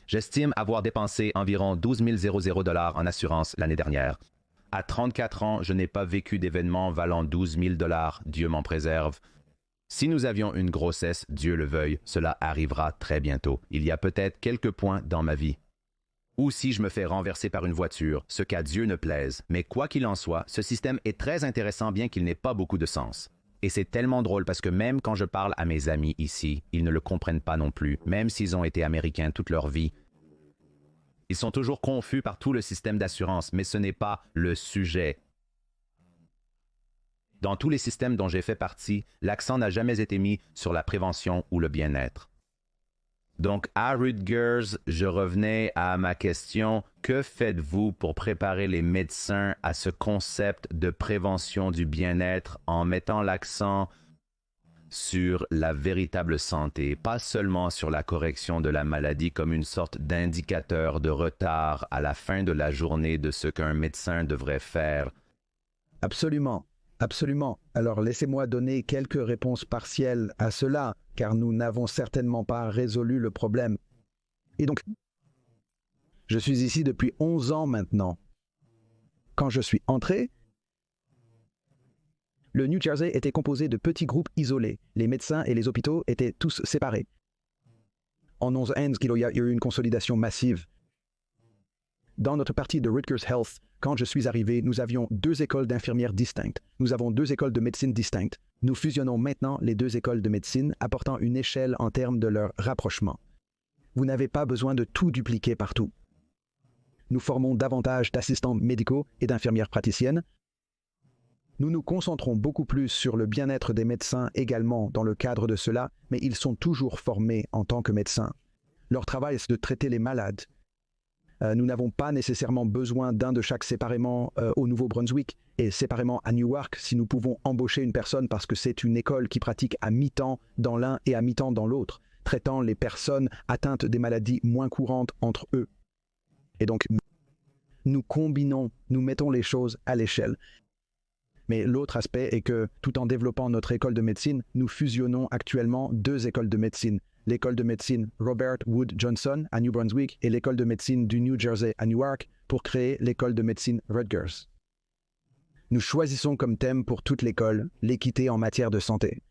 J'estime avoir dépensé environ 12 000 $ en assurance l'année dernière. À 34 ans, je n'ai pas vécu d'événements valant 12 000 $, Dieu m'en préserve. Si nous avions une grossesse, Dieu le veuille, cela arrivera très bientôt. Il y a peut-être quelques points dans ma vie. Ou si je me fais renverser par une voiture, ce qu'à Dieu ne plaise. Mais quoi qu'il en soit, ce système est très intéressant bien qu'il n'ait pas beaucoup de sens. Et c'est tellement drôle parce que même quand je parle à mes amis ici, ils ne le comprennent pas non plus, même s'ils ont été américains toute leur vie. Ils sont toujours confus par tout le système d'assurance, mais ce n'est pas le sujet. Dans tous les systèmes dont j'ai fait partie, l'accent n'a jamais été mis sur la prévention ou le bien-être. Donc, à Rutgers, je revenais à ma question, que faites-vous pour préparer les médecins à ce concept de prévention du bien-être en mettant l'accent sur la véritable santé, pas seulement sur la correction de la maladie comme une sorte d'indicateur de retard à la fin de la journée de ce qu'un médecin devrait faire? Absolument, absolument. Alors laissez-moi donner quelques réponses partielles à cela, car nous n'avons certainement pas résolu le problème. Et donc, je suis ici depuis 11 ans maintenant. Quand je suis entré, le New Jersey était composé de petits groupes isolés. Les médecins et les hôpitaux étaient tous séparés. En 11 ans, il y a eu une consolidation massive. Dans notre partie de Rutgers Health, quand je suis arrivé, nous avions 2 écoles d'infirmières distinctes. Nous avons 2 écoles de médecine distinctes. Nous fusionnons maintenant les 2 écoles de médecine, apportant une échelle en termes de leur rapprochement. Vous n'avez pas besoin de tout dupliquer partout. Nous formons davantage d'assistants médicaux et d'infirmières praticiennes. Nous nous concentrons beaucoup plus sur le bien-être des médecins également dans le cadre de cela, mais ils sont toujours formés en tant que médecins. Leur travail, c'est de traiter les malades. Nous n'avons pas nécessairement besoin d'un de chaque séparément au Nouveau-Brunswick et séparément à Newark si nous pouvons embaucher une personne parce que c'est une école qui pratique à mi-temps dans l'un et à mi-temps dans l'autre, traitant les personnes atteintes des maladies moins courantes entre eux. Et donc, nous combinons, nous mettons les choses à l'échelle. Mais l'autre aspect est que, tout en développant notre école de médecine, nous fusionnons actuellement 2 écoles de médecine. L'école de médecine Robert Wood Johnson à New Brunswick et l'école de médecine du New Jersey à Newark pour créer l'école de médecine Rutgers. Nous choisissons comme thème pour toute l'école l'équité en matière de santé.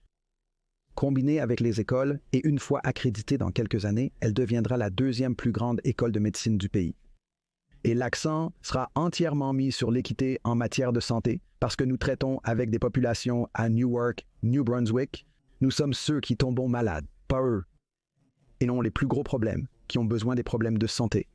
Combinée avec les écoles et une fois accréditée dans quelques années, elle deviendra la 2e plus grande école de médecine du pays. Et l'accent sera entièrement mis sur l'équité en matière de santé, parce que nous traitons avec des populations à Newark, New Brunswick. Nous sommes ceux qui tombons malades, pas eux, et non les plus gros problèmes, qui ont besoin des problèmes de santé.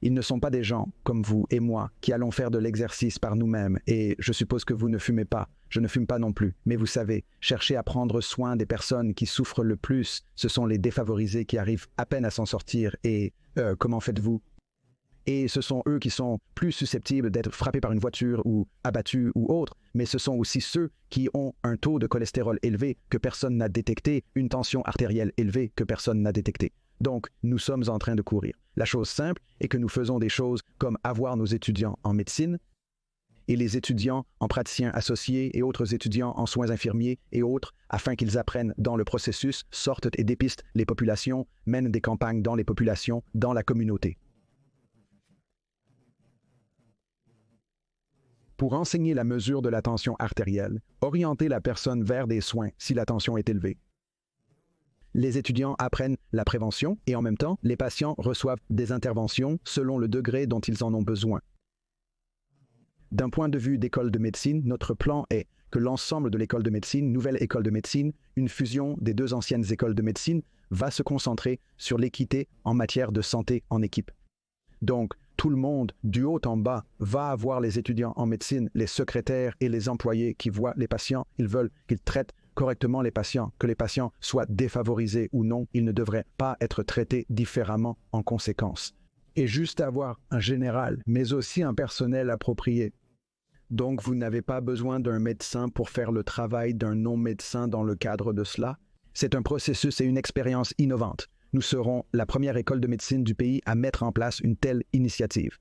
Ils ne sont pas des gens comme vous et moi qui allons faire de l'exercice par nous-mêmes, et je suppose que vous ne fumez pas, je ne fume pas non plus, mais vous savez, chercher à prendre soin des personnes qui souffrent le plus, ce sont les défavorisés qui arrivent à peine à s'en sortir, et comment faites-vous? Et ce sont eux qui sont plus susceptibles d'être frappés par une voiture ou abattus ou autre, mais ce sont aussi ceux qui ont un taux de cholestérol élevé que personne n'a détecté, une tension artérielle élevée que personne n'a détecté. Donc, nous sommes en train de courir. La chose simple est que nous faisons des choses comme avoir nos étudiants en médecine et les étudiants en praticiens associés et autres étudiants en soins infirmiers et autres, afin qu'ils apprennent dans le processus, sortent et dépistent les populations, mènent des campagnes dans les populations, dans la communauté. Pour enseigner la mesure de la tension artérielle, orienter la personne vers des soins si la tension est élevée. Les étudiants apprennent la prévention et en même temps, les patients reçoivent des interventions selon le degré dont ils en ont besoin. D'un point de vue d'école de médecine, notre plan est que l'ensemble de l'école de médecine, nouvelle école de médecine, une fusion des deux anciennes écoles de médecine, va se concentrer sur l'équité en matière de santé en équipe. Donc, tout le monde, du haut en bas, va avoir les étudiants en médecine, les secrétaires et les employés qui voient les patients. Ils veulent qu'ils traitent correctement les patients, que les patients soient défavorisés ou non. Ils ne devraient pas être traités différemment en conséquence. Et juste avoir un général, mais aussi un personnel approprié. Donc, vous n'avez pas besoin d'un médecin pour faire le travail d'un non-médecin dans le cadre de cela. C'est un processus et une expérience innovante. Nous serons la première école de médecine du pays à mettre en place une telle initiative.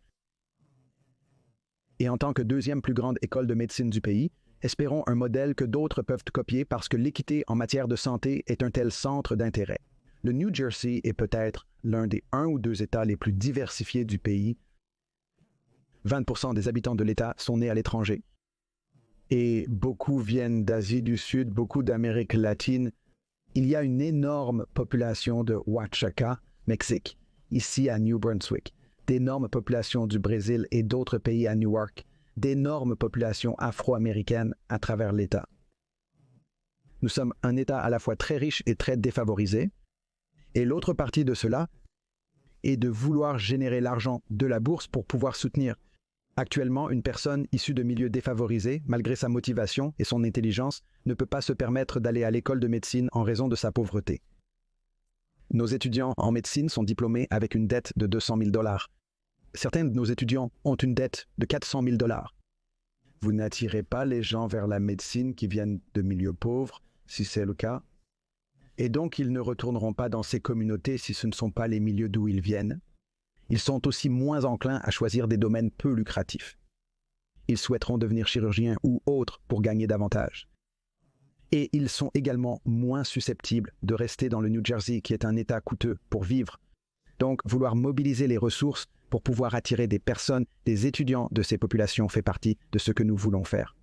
Et en tant que deuxième plus grande école de médecine du pays, espérons un modèle que d'autres peuvent copier parce que l'équité en matière de santé est un tel centre d'intérêt. Le New Jersey est peut-être l'un des 1 ou 2 États les plus diversifiés du pays. 20% des habitants de l'État sont nés à l'étranger. Et beaucoup viennent d'Asie du Sud, beaucoup d'Amérique latine. Il y a une énorme population de Oaxaca, Mexique, ici à New Brunswick, d'énormes populations du Brésil et d'autres pays à Newark, d'énormes populations afro-américaines à travers l'État. Nous sommes un État à la fois très riche et très défavorisé, et l'autre partie de cela est de vouloir générer l'argent de la bourse pour pouvoir soutenir. Actuellement, une personne issue de milieux défavorisés, malgré sa motivation et son intelligence, ne peut pas se permettre d'aller à l'école de médecine en raison de sa pauvreté. Nos étudiants en médecine sont diplômés avec une dette de 200 000 $. Certains de nos étudiants ont une dette de 400 000 $. Vous n'attirez pas les gens vers la médecine qui viennent de milieux pauvres, si c'est le cas. Et donc, ils ne retourneront pas dans ces communautés si ce ne sont pas les milieux d'où ils viennent. Ils sont aussi moins enclins à choisir des domaines peu lucratifs. Ils souhaiteront devenir chirurgiens ou autres pour gagner davantage. Et ils sont également moins susceptibles de rester dans le New Jersey, qui est un État coûteux pour vivre. Donc, vouloir mobiliser les ressources pour pouvoir attirer des personnes, des étudiants de ces populations fait partie de ce que nous voulons faire.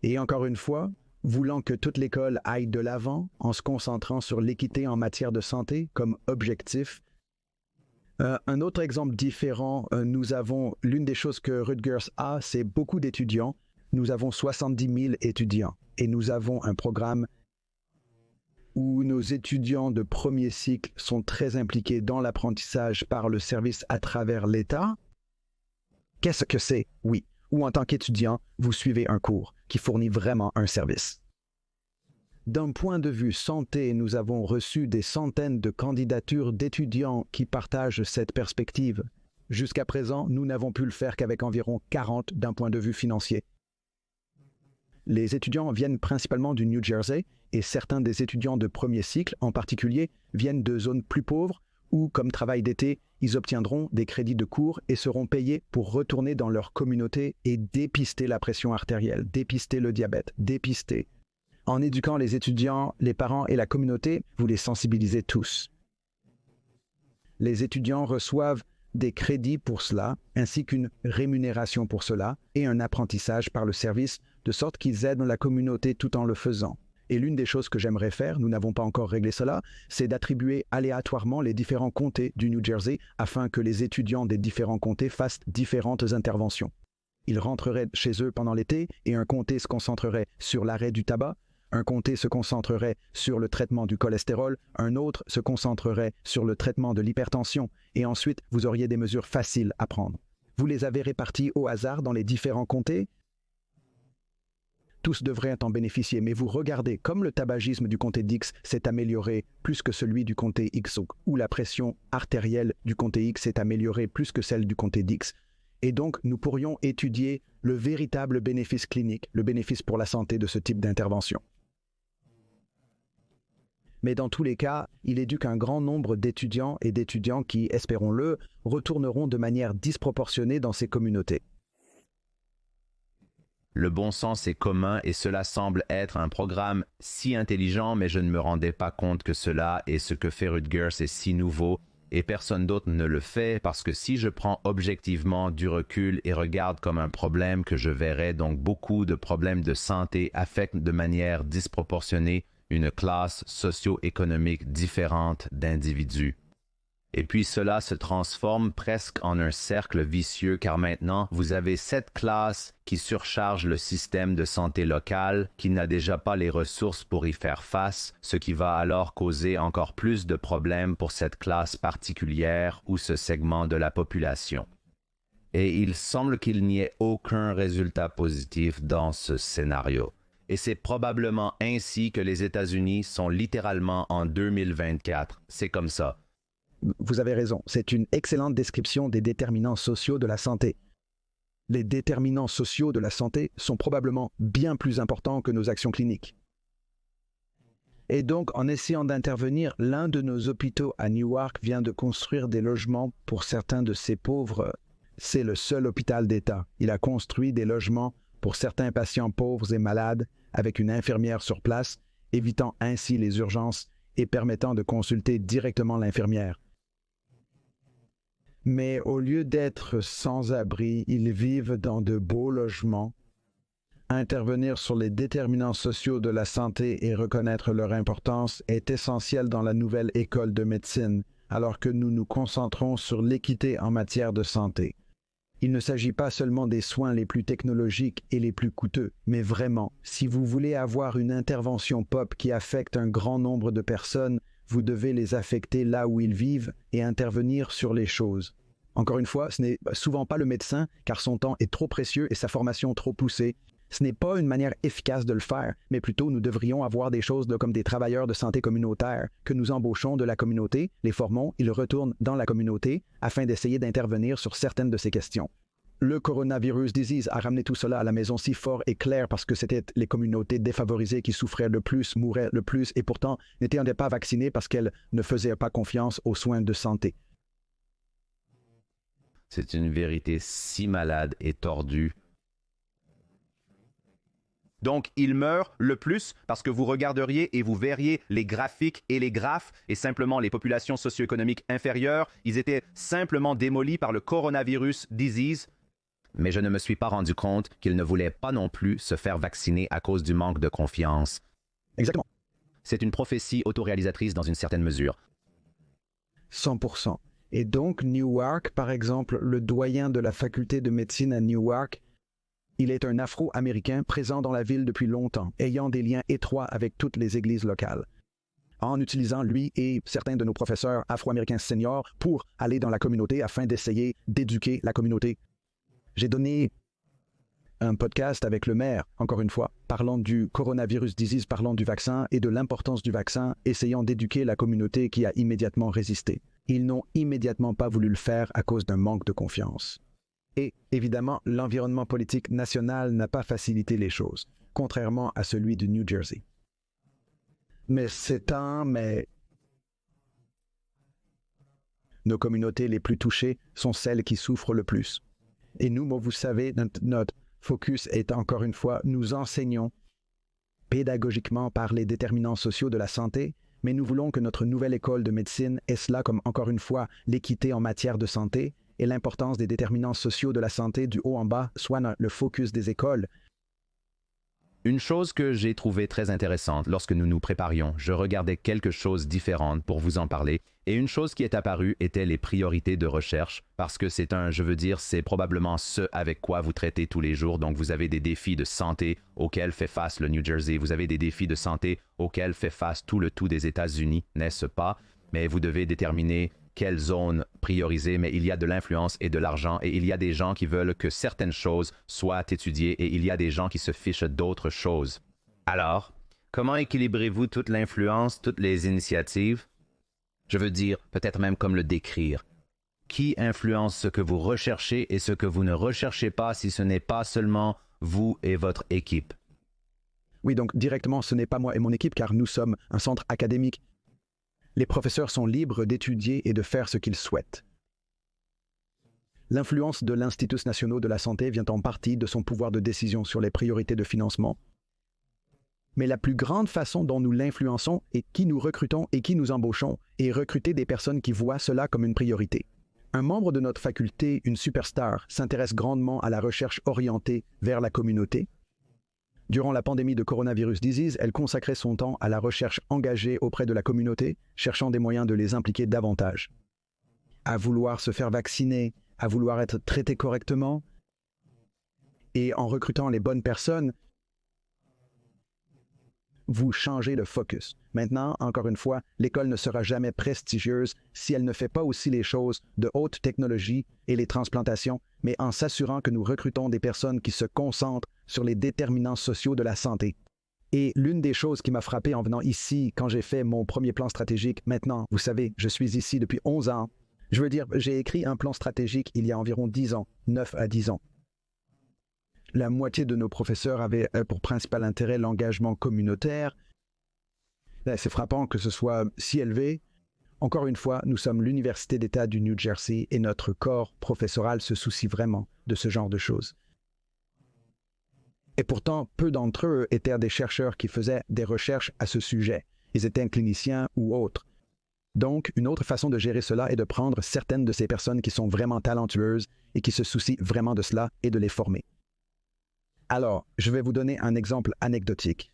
Et encore une fois, voulant que toute l'école aille de l'avant en se concentrant sur l'équité en matière de santé comme objectif. Un autre exemple différent, nous avons, l'une des choses que Rutgers a, c'est beaucoup d'étudiants. Nous avons 70 000 étudiants et nous avons un programme où nos étudiants de premier cycle sont très impliqués dans l'apprentissage par le service à travers l'État. Qu'est-ce que c'est? Oui. Ou en tant qu'étudiant, vous suivez un cours qui fournit vraiment un service. D'un point de vue santé, nous avons reçu des centaines de candidatures d'étudiants qui partagent cette perspective. Jusqu'à présent, nous n'avons pu le faire qu'avec environ 40 d'un point de vue financier. Les étudiants viennent principalement du New Jersey et certains des étudiants de premier cycle, en particulier, viennent de zones plus pauvres où, comme travail d'été, ils obtiendront des crédits de cours et seront payés pour retourner dans leur communauté et dépister la pression artérielle, dépister le diabète, dépister. En éduquant les étudiants, les parents et la communauté, vous les sensibilisez tous. Les étudiants reçoivent des crédits pour cela, ainsi qu'une rémunération pour cela et un apprentissage par le service, de sorte qu'ils aident la communauté tout en le faisant. Et l'une des choses que j'aimerais faire, nous n'avons pas encore réglé cela, c'est d'attribuer aléatoirement les différents comtés du New Jersey afin que les étudiants des différents comtés fassent différentes interventions. Ils rentreraient chez eux pendant l'été et un comté se concentrerait sur l'arrêt du tabac, un comté se concentrerait sur le traitement du cholestérol, un autre se concentrerait sur le traitement de l'hypertension, et ensuite vous auriez des mesures faciles à prendre. Vous les avez répartis au hasard dans les différents comtés. Tous devraient en bénéficier, mais vous regardez, comme le tabagisme du comté d'X s'est amélioré plus que celui du comté X, ou la pression artérielle du comté X s'est améliorée plus que celle du comté d'X. Et donc, nous pourrions étudier le véritable bénéfice clinique, le bénéfice pour la santé de ce type d'intervention. Mais dans tous les cas, il éduque un grand nombre d'étudiants et d'étudiants qui, espérons-le, retourneront de manière disproportionnée dans ces communautés. Le bon sens est commun et cela semble être un programme si intelligent, mais je ne me rendais pas compte que cela et ce que fait Rutgers est si nouveau et personne d'autre ne le fait parce que si je prends objectivement du recul et regarde comme un problème que je verrais, donc beaucoup de problèmes de santé affectent de manière disproportionnée une classe socio-économique différente d'individus. Et puis cela se transforme presque en un cercle vicieux car maintenant vous avez cette classe qui surcharge le système de santé local, qui n'a déjà pas les ressources pour y faire face, ce qui va alors causer encore plus de problèmes pour cette classe particulière ou ce segment de la population. Et il semble qu'il n'y ait aucun résultat positif dans ce scénario. Et c'est probablement ainsi que les États-Unis sont littéralement en 2024. C'est comme ça. Vous avez raison, c'est une excellente description des déterminants sociaux de la santé. Les déterminants sociaux de la santé sont probablement bien plus importants que nos actions cliniques. Et donc, en essayant d'intervenir, l'un de nos hôpitaux à Newark vient de construire des logements pour certains de ces pauvres. C'est le seul hôpital d'État. Il a construit des logements pour certains patients pauvres et malades avec une infirmière sur place, évitant ainsi les urgences et permettant de consulter directement l'infirmière. Mais au lieu d'être sans abri, ils vivent dans de beaux logements. Intervenir sur les déterminants sociaux de la santé et reconnaître leur importance est essentiel dans la nouvelle école de médecine, alors que nous nous concentrons sur l'équité en matière de santé. Il ne s'agit pas seulement des soins les plus technologiques et les plus coûteux, mais vraiment, si vous voulez avoir une intervention pop qui affecte un grand nombre de personnes, vous devez les affecter là où ils vivent et intervenir sur les choses. Encore une fois, ce n'est souvent pas le médecin, car son temps est trop précieux et sa formation trop poussée. Ce n'est pas une manière efficace de le faire, mais plutôt nous devrions avoir des choses comme des travailleurs de santé communautaire que nous embauchons de la communauté, les formons, ils retournent dans la communauté afin d'essayer d'intervenir sur certaines de ces questions. Le coronavirus disease a ramené tout cela à la maison si fort et clair parce que c'était les communautés défavorisées qui souffraient le plus, mouraient le plus et pourtant n'étaient pas vaccinées parce qu'elles ne faisaient pas confiance aux soins de santé. C'est une vérité si malade et tordue. Donc, ils meurent le plus parce que vous regarderiez et vous verriez les graphiques et les graphes et simplement les populations socio-économiques inférieures, ils étaient simplement démolis par le coronavirus disease. Mais je ne me suis pas rendu compte qu'ils ne voulaient pas non plus se faire vacciner à cause du manque de confiance. Exactement. C'est une prophétie autoréalisatrice dans une certaine mesure. 100%. Et donc, Newark, par exemple, le doyen de la faculté de médecine à Newark, il est un Afro-Américain présent dans la ville depuis longtemps, ayant des liens étroits avec toutes les églises locales. En utilisant lui et certains de nos professeurs afro-américains seniors pour aller dans la communauté afin d'essayer d'éduquer la communauté. J'ai donné un podcast avec le maire, encore une fois, parlant du coronavirus disease, parlant du vaccin et de l'importance du vaccin, essayant d'éduquer la communauté qui a immédiatement résisté. Ils n'ont immédiatement pas voulu le faire à cause d'un manque de confiance. Et évidemment, l'environnement politique national n'a pas facilité les choses, contrairement à celui du New Jersey. Mais nos communautés les plus touchées sont celles qui souffrent le plus. Et nous, vous savez, notre focus est encore une fois, nous enseignons pédagogiquement par les déterminants sociaux de la santé, mais nous voulons que notre nouvelle école de médecine ait cela comme, encore une fois, l'équité en matière de santé et l'importance des déterminants sociaux de la santé du haut en bas soit le focus des écoles. Une chose que j'ai trouvée très intéressante lorsque nous nous préparions, je regardais quelque chose de différent pour vous en parler, et une chose qui est apparue était les priorités de recherche, parce que c'est probablement ce avec quoi vous traitez tous les jours, donc vous avez des défis de santé auxquels fait face le New Jersey, vous avez des défis de santé auxquels fait face tout des États-Unis, n'est-ce pas? Mais vous devez déterminer quelle zone prioriser, mais il y a de l'influence et de l'argent, et il y a des gens qui veulent que certaines choses soient étudiées, et il y a des gens qui se fichent d'autres choses. Alors, comment équilibrez-vous toute l'influence, toutes les initiatives? Je veux dire, peut-être même comme le décrire. Qui influence ce que vous recherchez et ce que vous ne recherchez pas si ce n'est pas seulement vous et votre équipe? Oui, donc directement, ce n'est pas moi et mon équipe, car nous sommes un centre académique. Les professeurs sont libres d'étudier et de faire ce qu'ils souhaitent. L'influence de l'Institut national de la santé vient en partie de son pouvoir de décision sur les priorités de financement. Mais la plus grande façon dont nous l'influençons est qui nous recrutons et qui nous embauchons, et recruter des personnes qui voient cela comme une priorité. Un membre de notre faculté, une superstar, s'intéresse grandement à la recherche orientée vers la communauté. Durant la pandémie de coronavirus disease, elle consacrait son temps à la recherche engagée auprès de la communauté, cherchant des moyens de les impliquer davantage. À vouloir se faire vacciner, à vouloir être traité correctement, et en recrutant les bonnes personnes, vous changez de focus. Maintenant, encore une fois, l'école ne sera jamais prestigieuse si elle ne fait pas aussi les choses de haute technologie et les transplantations, mais en s'assurant que nous recrutons des personnes qui se concentrent sur les déterminants sociaux de la santé. Et l'une des choses qui m'a frappé en venant ici, quand j'ai fait mon premier plan stratégique, maintenant, vous savez, je suis ici depuis 11 ans. Je veux dire, j'ai écrit un plan stratégique il y a environ 10 ans, 9 à 10 ans. La moitié de nos professeurs avaient pour principal intérêt l'engagement communautaire. C'est frappant que ce soit si élevé. Encore une fois, nous sommes l'Université d'État du New Jersey et notre corps professoral se soucie vraiment de ce genre de choses. Et pourtant, peu d'entre eux étaient des chercheurs qui faisaient des recherches à ce sujet. Ils étaient cliniciens ou autres. Donc, une autre façon de gérer cela est de prendre certaines de ces personnes qui sont vraiment talentueuses et qui se soucient vraiment de cela et de les former. Alors, je vais vous donner un exemple anecdotique.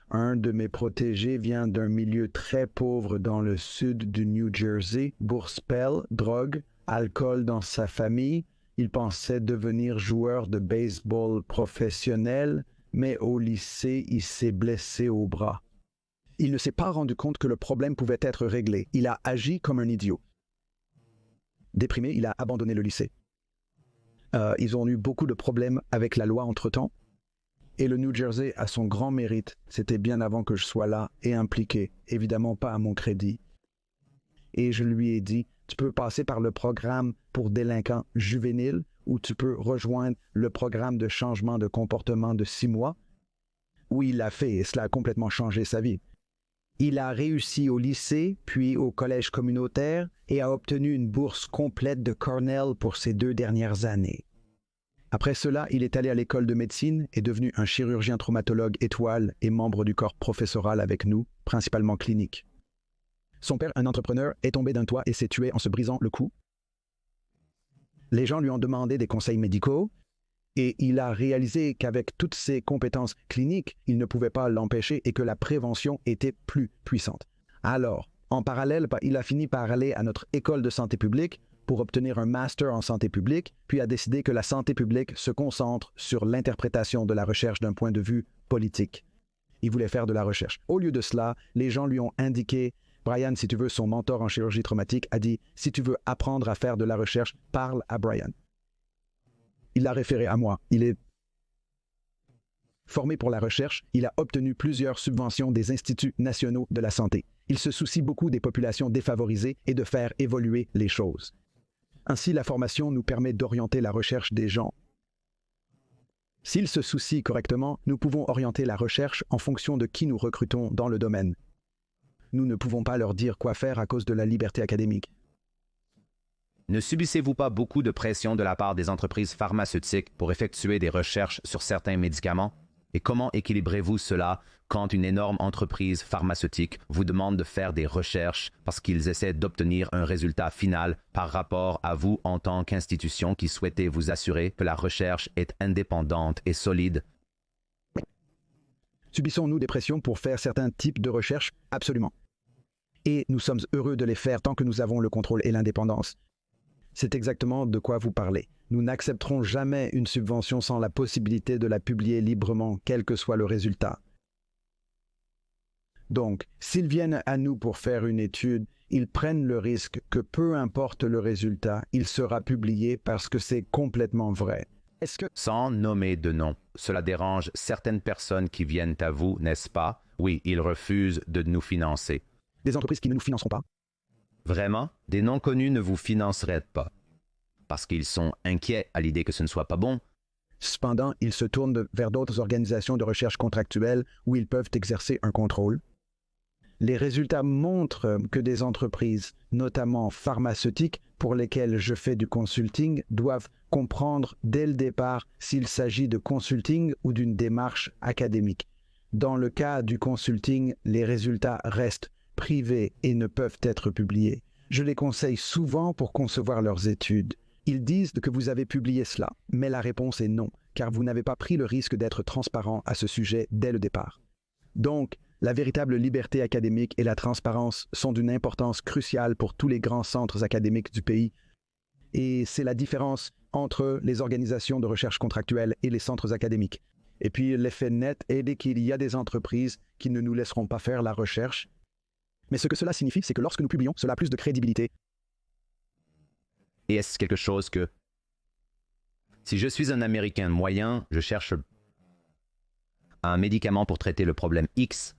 Un de mes protégés vient d'un milieu très pauvre dans le sud du New Jersey, bourse Pell, drogue, alcool dans sa famille. Il pensait devenir joueur de baseball professionnel, mais au lycée, il s'est blessé au bras. Il ne s'est pas rendu compte que le problème pouvait être réglé. Il a agi comme un idiot. Déprimé, il a abandonné le lycée. Ils ont eu beaucoup de problèmes avec la loi entre-temps. Et le New Jersey a son grand mérite. C'était bien avant que je sois là et impliqué. Évidemment pas à mon crédit. Et je lui ai dit, tu peux passer par le programme pour délinquants juvéniles ou tu peux rejoindre le programme de changement de comportement de 6 mois. Oui, il l'a fait et cela a complètement changé sa vie. Il a réussi au lycée, puis au collège communautaire et a obtenu une bourse complète de Cornell pour ses 2 dernières années. Après cela, il est allé à l'école de médecine, est devenu un chirurgien traumatologue étoile et membre du corps professoral avec nous, principalement clinique. Son père, un entrepreneur, est tombé d'un toit et s'est tué en se brisant le cou. Les gens lui ont demandé des conseils médicaux et il a réalisé qu'avec toutes ses compétences cliniques, il ne pouvait pas l'empêcher et que la prévention était plus puissante. Alors, en parallèle, il a fini par aller à notre école de santé publique pour obtenir un master en santé publique, puis a décidé que la santé publique se concentre sur l'interprétation de la recherche d'un point de vue politique. Il voulait faire de la recherche. Au lieu de cela, les gens lui ont indiqué, Brian, si tu veux, son mentor en chirurgie traumatique, a dit, si tu veux apprendre à faire de la recherche, parle à Brian. Il l'a référé à moi. Il est formé pour la recherche. Il a obtenu plusieurs subventions des instituts nationaux de la santé. Il se soucie beaucoup des populations défavorisées et de faire évoluer les choses. Ainsi, la formation nous permet d'orienter la recherche des gens. S'ils se soucient correctement, nous pouvons orienter la recherche en fonction de qui nous recrutons dans le domaine. Nous ne pouvons pas leur dire quoi faire à cause de la liberté académique. Ne subissez-vous pas beaucoup de pression de la part des entreprises pharmaceutiques pour effectuer des recherches sur certains médicaments? Et comment équilibrez-vous cela quand une énorme entreprise pharmaceutique vous demande de faire des recherches parce qu'ils essaient d'obtenir un résultat final par rapport à vous en tant qu'institution qui souhaitez vous assurer que la recherche est indépendante et solide? Subissons-nous des pressions pour faire certains types de recherches? Absolument. Et nous sommes heureux de les faire tant que nous avons le contrôle et l'indépendance. C'est exactement de quoi vous parlez. Nous n'accepterons jamais une subvention sans la possibilité de la publier librement, quel que soit le résultat. Donc, s'ils viennent à nous pour faire une étude, ils prennent le risque que peu importe le résultat, il sera publié parce que c'est complètement vrai. Est-ce que... Sans nommer de nom, cela dérange certaines personnes qui viennent à vous, n'est-ce pas? Oui, ils refusent de nous financer. Des entreprises qui ne nous financeront pas? Vraiment? Des non-connus ne vous financeraient pas? Parce qu'ils sont inquiets à l'idée que ce ne soit pas bon? Cependant, ils se tournent vers d'autres organisations de recherche contractuelles où ils peuvent exercer un contrôle. Les résultats montrent que des entreprises, notamment pharmaceutiques, pour lesquelles je fais du consulting, doivent comprendre dès le départ s'il s'agit de consulting ou d'une démarche académique. Dans le cas du consulting, les résultats restent privés et ne peuvent être publiés. Je les conseille souvent pour concevoir leurs études. Ils disent que vous avez publié cela, mais la réponse est non, car vous n'avez pas pris le risque d'être transparent à ce sujet dès le départ. Donc, la véritable liberté académique et la transparence sont d'une importance cruciale pour tous les grands centres académiques du pays. Et c'est la différence entre les organisations de recherche contractuelle et les centres académiques. Et puis l'effet net est qu'il y a des entreprises qui ne nous laisseront pas faire la recherche. Mais ce que cela signifie, c'est que lorsque nous publions, cela a plus de crédibilité. Et est-ce quelque chose que... Si je suis un Américain moyen, je cherche un médicament pour traiter le problème X.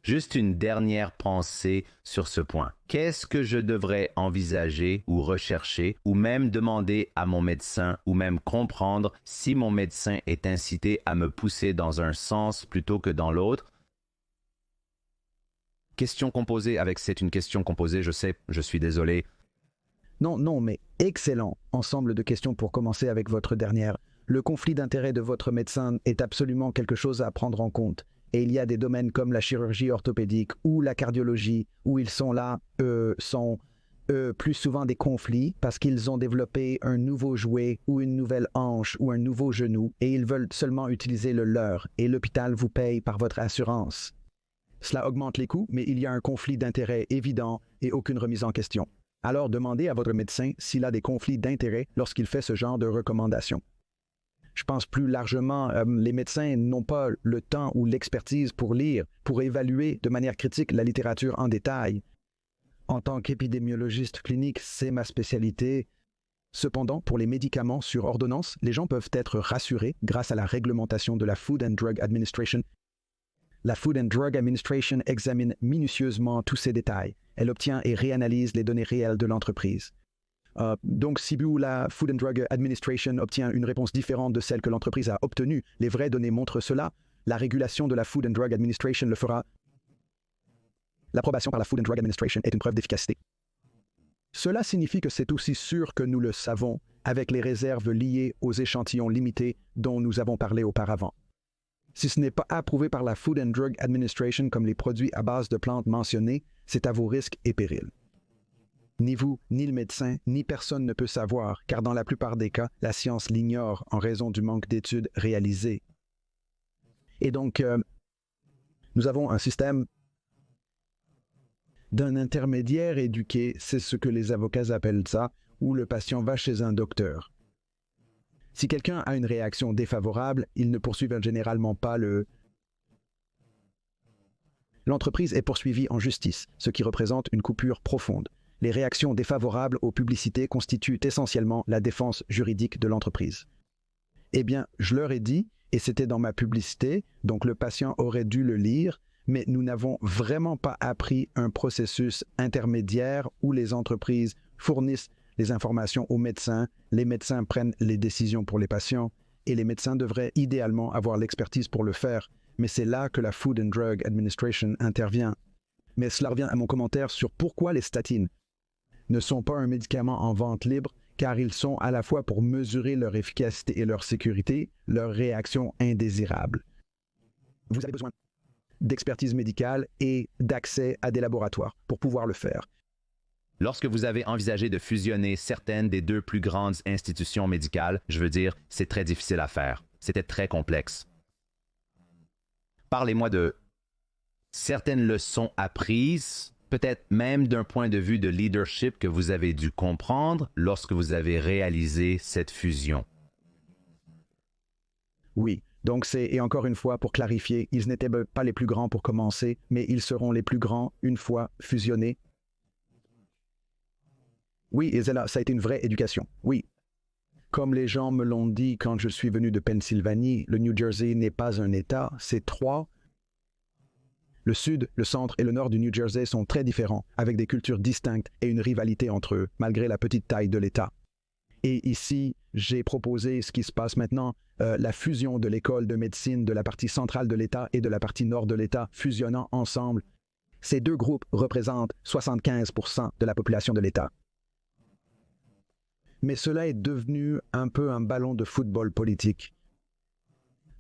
Juste une dernière pensée sur ce point. Qu'est-ce que je devrais envisager ou rechercher ou même demander à mon médecin ou même comprendre si mon médecin est incité à me pousser dans un sens plutôt que dans l'autre? Question composée avec c'est une question composée, je sais, je suis désolé. Non, mais excellent ensemble de questions pour commencer avec votre dernière. Le conflit d'intérêt de votre médecin est absolument quelque chose à prendre en compte. Et il y a des domaines comme la chirurgie orthopédique ou la cardiologie où ils sont là, plus souvent des conflits parce qu'ils ont développé un nouveau jouet ou une nouvelle hanche ou un nouveau genou et ils veulent seulement utiliser le leur et l'hôpital vous paye par votre assurance. Cela augmente les coûts, mais il y a un conflit d'intérêt évident et aucune remise en question. Alors demandez à votre médecin s'il a des conflits d'intérêt lorsqu'il fait ce genre de recommandations. Je pense plus largement, les médecins n'ont pas le temps ou l'expertise pour lire, pour évaluer de manière critique la littérature en détail. En tant qu'épidémiologiste clinique, c'est ma spécialité. Cependant, pour les médicaments sur ordonnance, les gens peuvent être rassurés grâce à la réglementation de la Food and Drug Administration. La Food and Drug Administration examine minutieusement tous ces détails. Elle obtient et réanalyse les données réelles de l'entreprise. Donc, si la Food and Drug Administration obtient une réponse différente de celle que l'entreprise a obtenue, les vraies données montrent cela, la régulation de la Food and Drug Administration le fera. L'approbation par la Food and Drug Administration est une preuve d'efficacité. Cela signifie que c'est aussi sûr que nous le savons, avec les réserves liées aux échantillons limités dont nous avons parlé auparavant. Si ce n'est pas approuvé par la Food and Drug Administration comme les produits à base de plantes mentionnés, c'est à vos risques et périls. Ni vous, ni le médecin, ni personne ne peut savoir, car dans la plupart des cas, la science l'ignore en raison du manque d'études réalisées. Et donc, nous avons un système d'un intermédiaire éduqué, c'est ce que les avocats appellent ça, où le patient va chez un docteur. Si quelqu'un a une réaction défavorable, ils ne poursuivent généralement pas L'entreprise est poursuivie en justice, ce qui représente une coupure profonde. Les réactions défavorables aux publicités constituent essentiellement la défense juridique de l'entreprise. Eh bien, je leur ai dit, et c'était dans ma publicité, donc le patient aurait dû le lire, mais nous n'avons vraiment pas appris un processus intermédiaire où les entreprises fournissent les informations aux médecins, les médecins prennent les décisions pour les patients, et les médecins devraient idéalement avoir l'expertise pour le faire, mais c'est là que la Food and Drug Administration intervient. Mais cela revient à mon commentaire sur pourquoi les statines ne sont pas un médicament en vente libre, car ils sont à la fois pour mesurer leur efficacité et leur sécurité, leur réaction indésirable. Vous avez besoin d'expertise médicale et d'accès à des laboratoires pour pouvoir le faire. Lorsque vous avez envisagé de fusionner certaines des deux plus grandes institutions médicales, je veux dire, c'est très difficile à faire. C'était très complexe. parlez-moi de certaines leçons apprises, peut-être même d'un point de vue de leadership que vous avez dû comprendre lorsque vous avez réalisé cette fusion. Oui, donc et encore une fois, pour clarifier, ils n'étaient pas les plus grands pour commencer, mais ils seront les plus grands une fois fusionnés. Oui, et ça a été une vraie éducation, oui. Comme les gens me l'ont dit quand je suis venu de Pennsylvanie, le New Jersey n'est pas un État, c'est trois. Le sud, le centre et le nord du New Jersey sont très différents, avec des cultures distinctes et une rivalité entre eux, malgré la petite taille de l'État. Et ici, j'ai proposé ce qui se passe maintenant, la fusion de l'école de médecine de la partie centrale de l'État et de la partie nord de l'État, fusionnant ensemble. Ces deux groupes représentent 75% de la population de l'État. Mais cela est devenu un peu un ballon de football politique.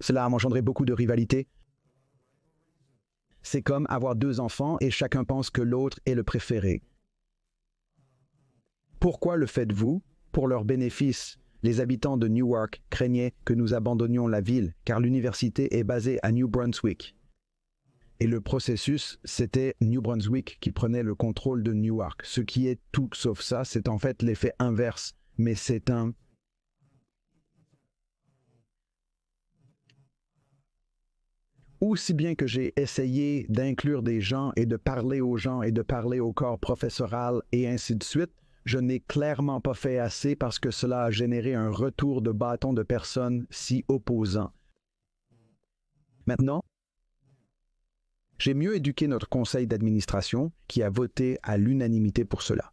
Cela a engendré beaucoup de rivalité. C'est comme avoir deux enfants et chacun pense que l'autre est le préféré. Pourquoi le faites-vous? Pour leur bénéfice, les habitants de Newark craignaient que nous abandonnions la ville, car l'université est basée à New Brunswick. Et le processus, c'était New Brunswick qui prenait le contrôle de Newark. Ce qui est tout sauf ça, c'est en fait l'effet inverse. Mais c'est un... Aussi bien que j'ai essayé d'inclure des gens et de parler aux gens et de parler au corps professoral et ainsi de suite, je n'ai clairement pas fait assez parce que cela a généré un retour de bâton de personnes si opposants. Maintenant, j'ai mieux éduqué notre conseil d'administration qui a voté à l'unanimité pour cela.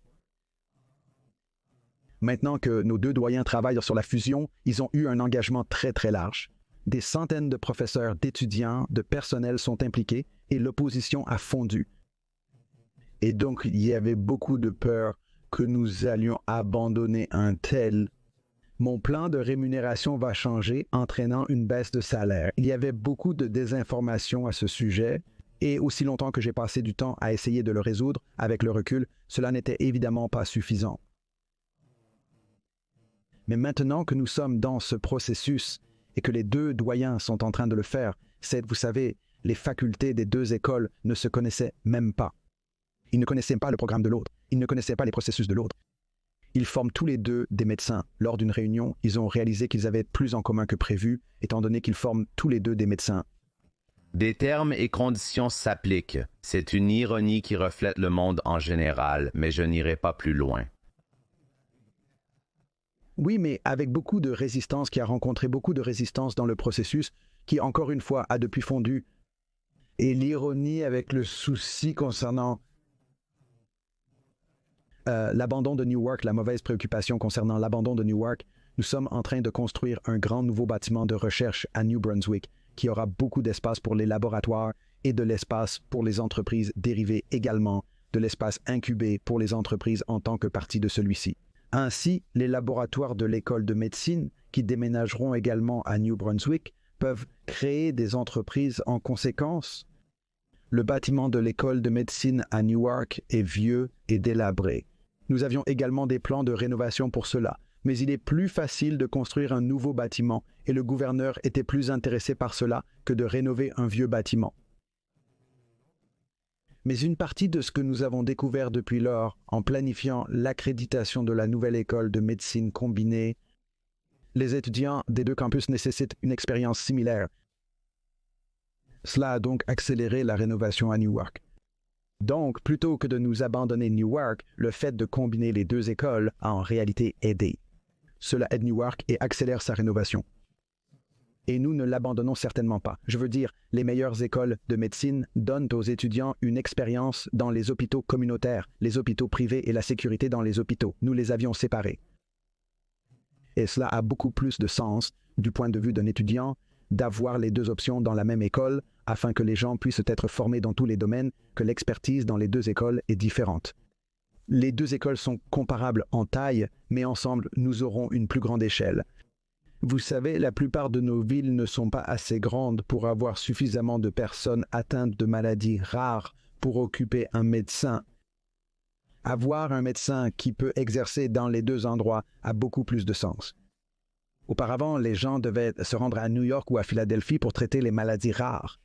Maintenant que nos deux doyens travaillent sur la fusion, ils ont eu un engagement très très large. Des centaines de professeurs, d'étudiants, de personnel sont impliqués et l'opposition a fondu. Et donc, il y avait beaucoup de peur que nous allions abandonner un tel. Mon plan de rémunération va changer, entraînant une baisse de salaire. Il y avait beaucoup de désinformation à ce sujet, et aussi longtemps que j'ai passé du temps à essayer de le résoudre, avec le recul, cela n'était évidemment pas suffisant. Mais maintenant que nous sommes dans ce processus et que les deux doyens sont en train de le faire, vous savez, les facultés des deux écoles ne se connaissaient même pas. Ils ne connaissaient pas le programme de l'autre. Ils ne connaissaient pas les processus de l'autre. Ils forment tous les deux des médecins. Lors d'une réunion, ils ont réalisé qu'ils avaient plus en commun que prévu, étant donné qu'ils forment tous les deux des médecins. Des termes et conditions s'appliquent. C'est une ironie qui reflète le monde en général, mais je n'irai pas plus loin. Oui, mais avec beaucoup de résistance, qui a rencontré beaucoup de résistance dans le processus, qui encore une fois a depuis fondu. Et l'ironie avec le souci concernant l'abandon de Newark, la mauvaise préoccupation concernant l'abandon de Newark, nous sommes en train de construire un grand nouveau bâtiment de recherche à New Brunswick qui aura beaucoup d'espace pour les laboratoires et de l'espace pour les entreprises dérivées également, de l'espace incubé pour les entreprises en tant que partie de celui-ci. Ainsi, les laboratoires de l'école de médecine, qui déménageront également à New Brunswick, peuvent créer des entreprises en conséquence. Le bâtiment de l'école de médecine à Newark est vieux et délabré. Nous avions également des plans de rénovation pour cela, mais il est plus facile de construire un nouveau bâtiment et le gouverneur était plus intéressé par cela que de rénover un vieux bâtiment. Mais une partie de ce que nous avons découvert depuis lors en planifiant l'accréditation de la nouvelle école de médecine combinée, les étudiants des deux campus nécessitent une expérience similaire. Cela a donc accéléré la rénovation à Newark. Donc, plutôt que de nous abandonner Newark, le fait de combiner les deux écoles a en réalité aidé. Cela aide Newark et accélère sa rénovation. Et nous ne l'abandonnons certainement pas. Je veux dire, les meilleures écoles de médecine donnent aux étudiants une expérience dans les hôpitaux communautaires, les hôpitaux privés et la sécurité dans les hôpitaux. Nous les avions séparés. Et cela a beaucoup plus de sens, du point de vue d'un étudiant, d'avoir les deux options dans la même école, afin que les gens puissent être formés dans tous les domaines, que l'expertise dans les deux écoles est différente. Les deux écoles sont comparables en taille, mais ensemble, nous aurons une plus grande échelle. Vous savez, la plupart de nos villes ne sont pas assez grandes pour avoir suffisamment de personnes atteintes de maladies rares pour occuper un médecin. Avoir un médecin qui peut exercer dans les deux endroits a beaucoup plus de sens. Auparavant, les gens devaient se rendre à New York ou à Philadelphie pour traiter les maladies rares.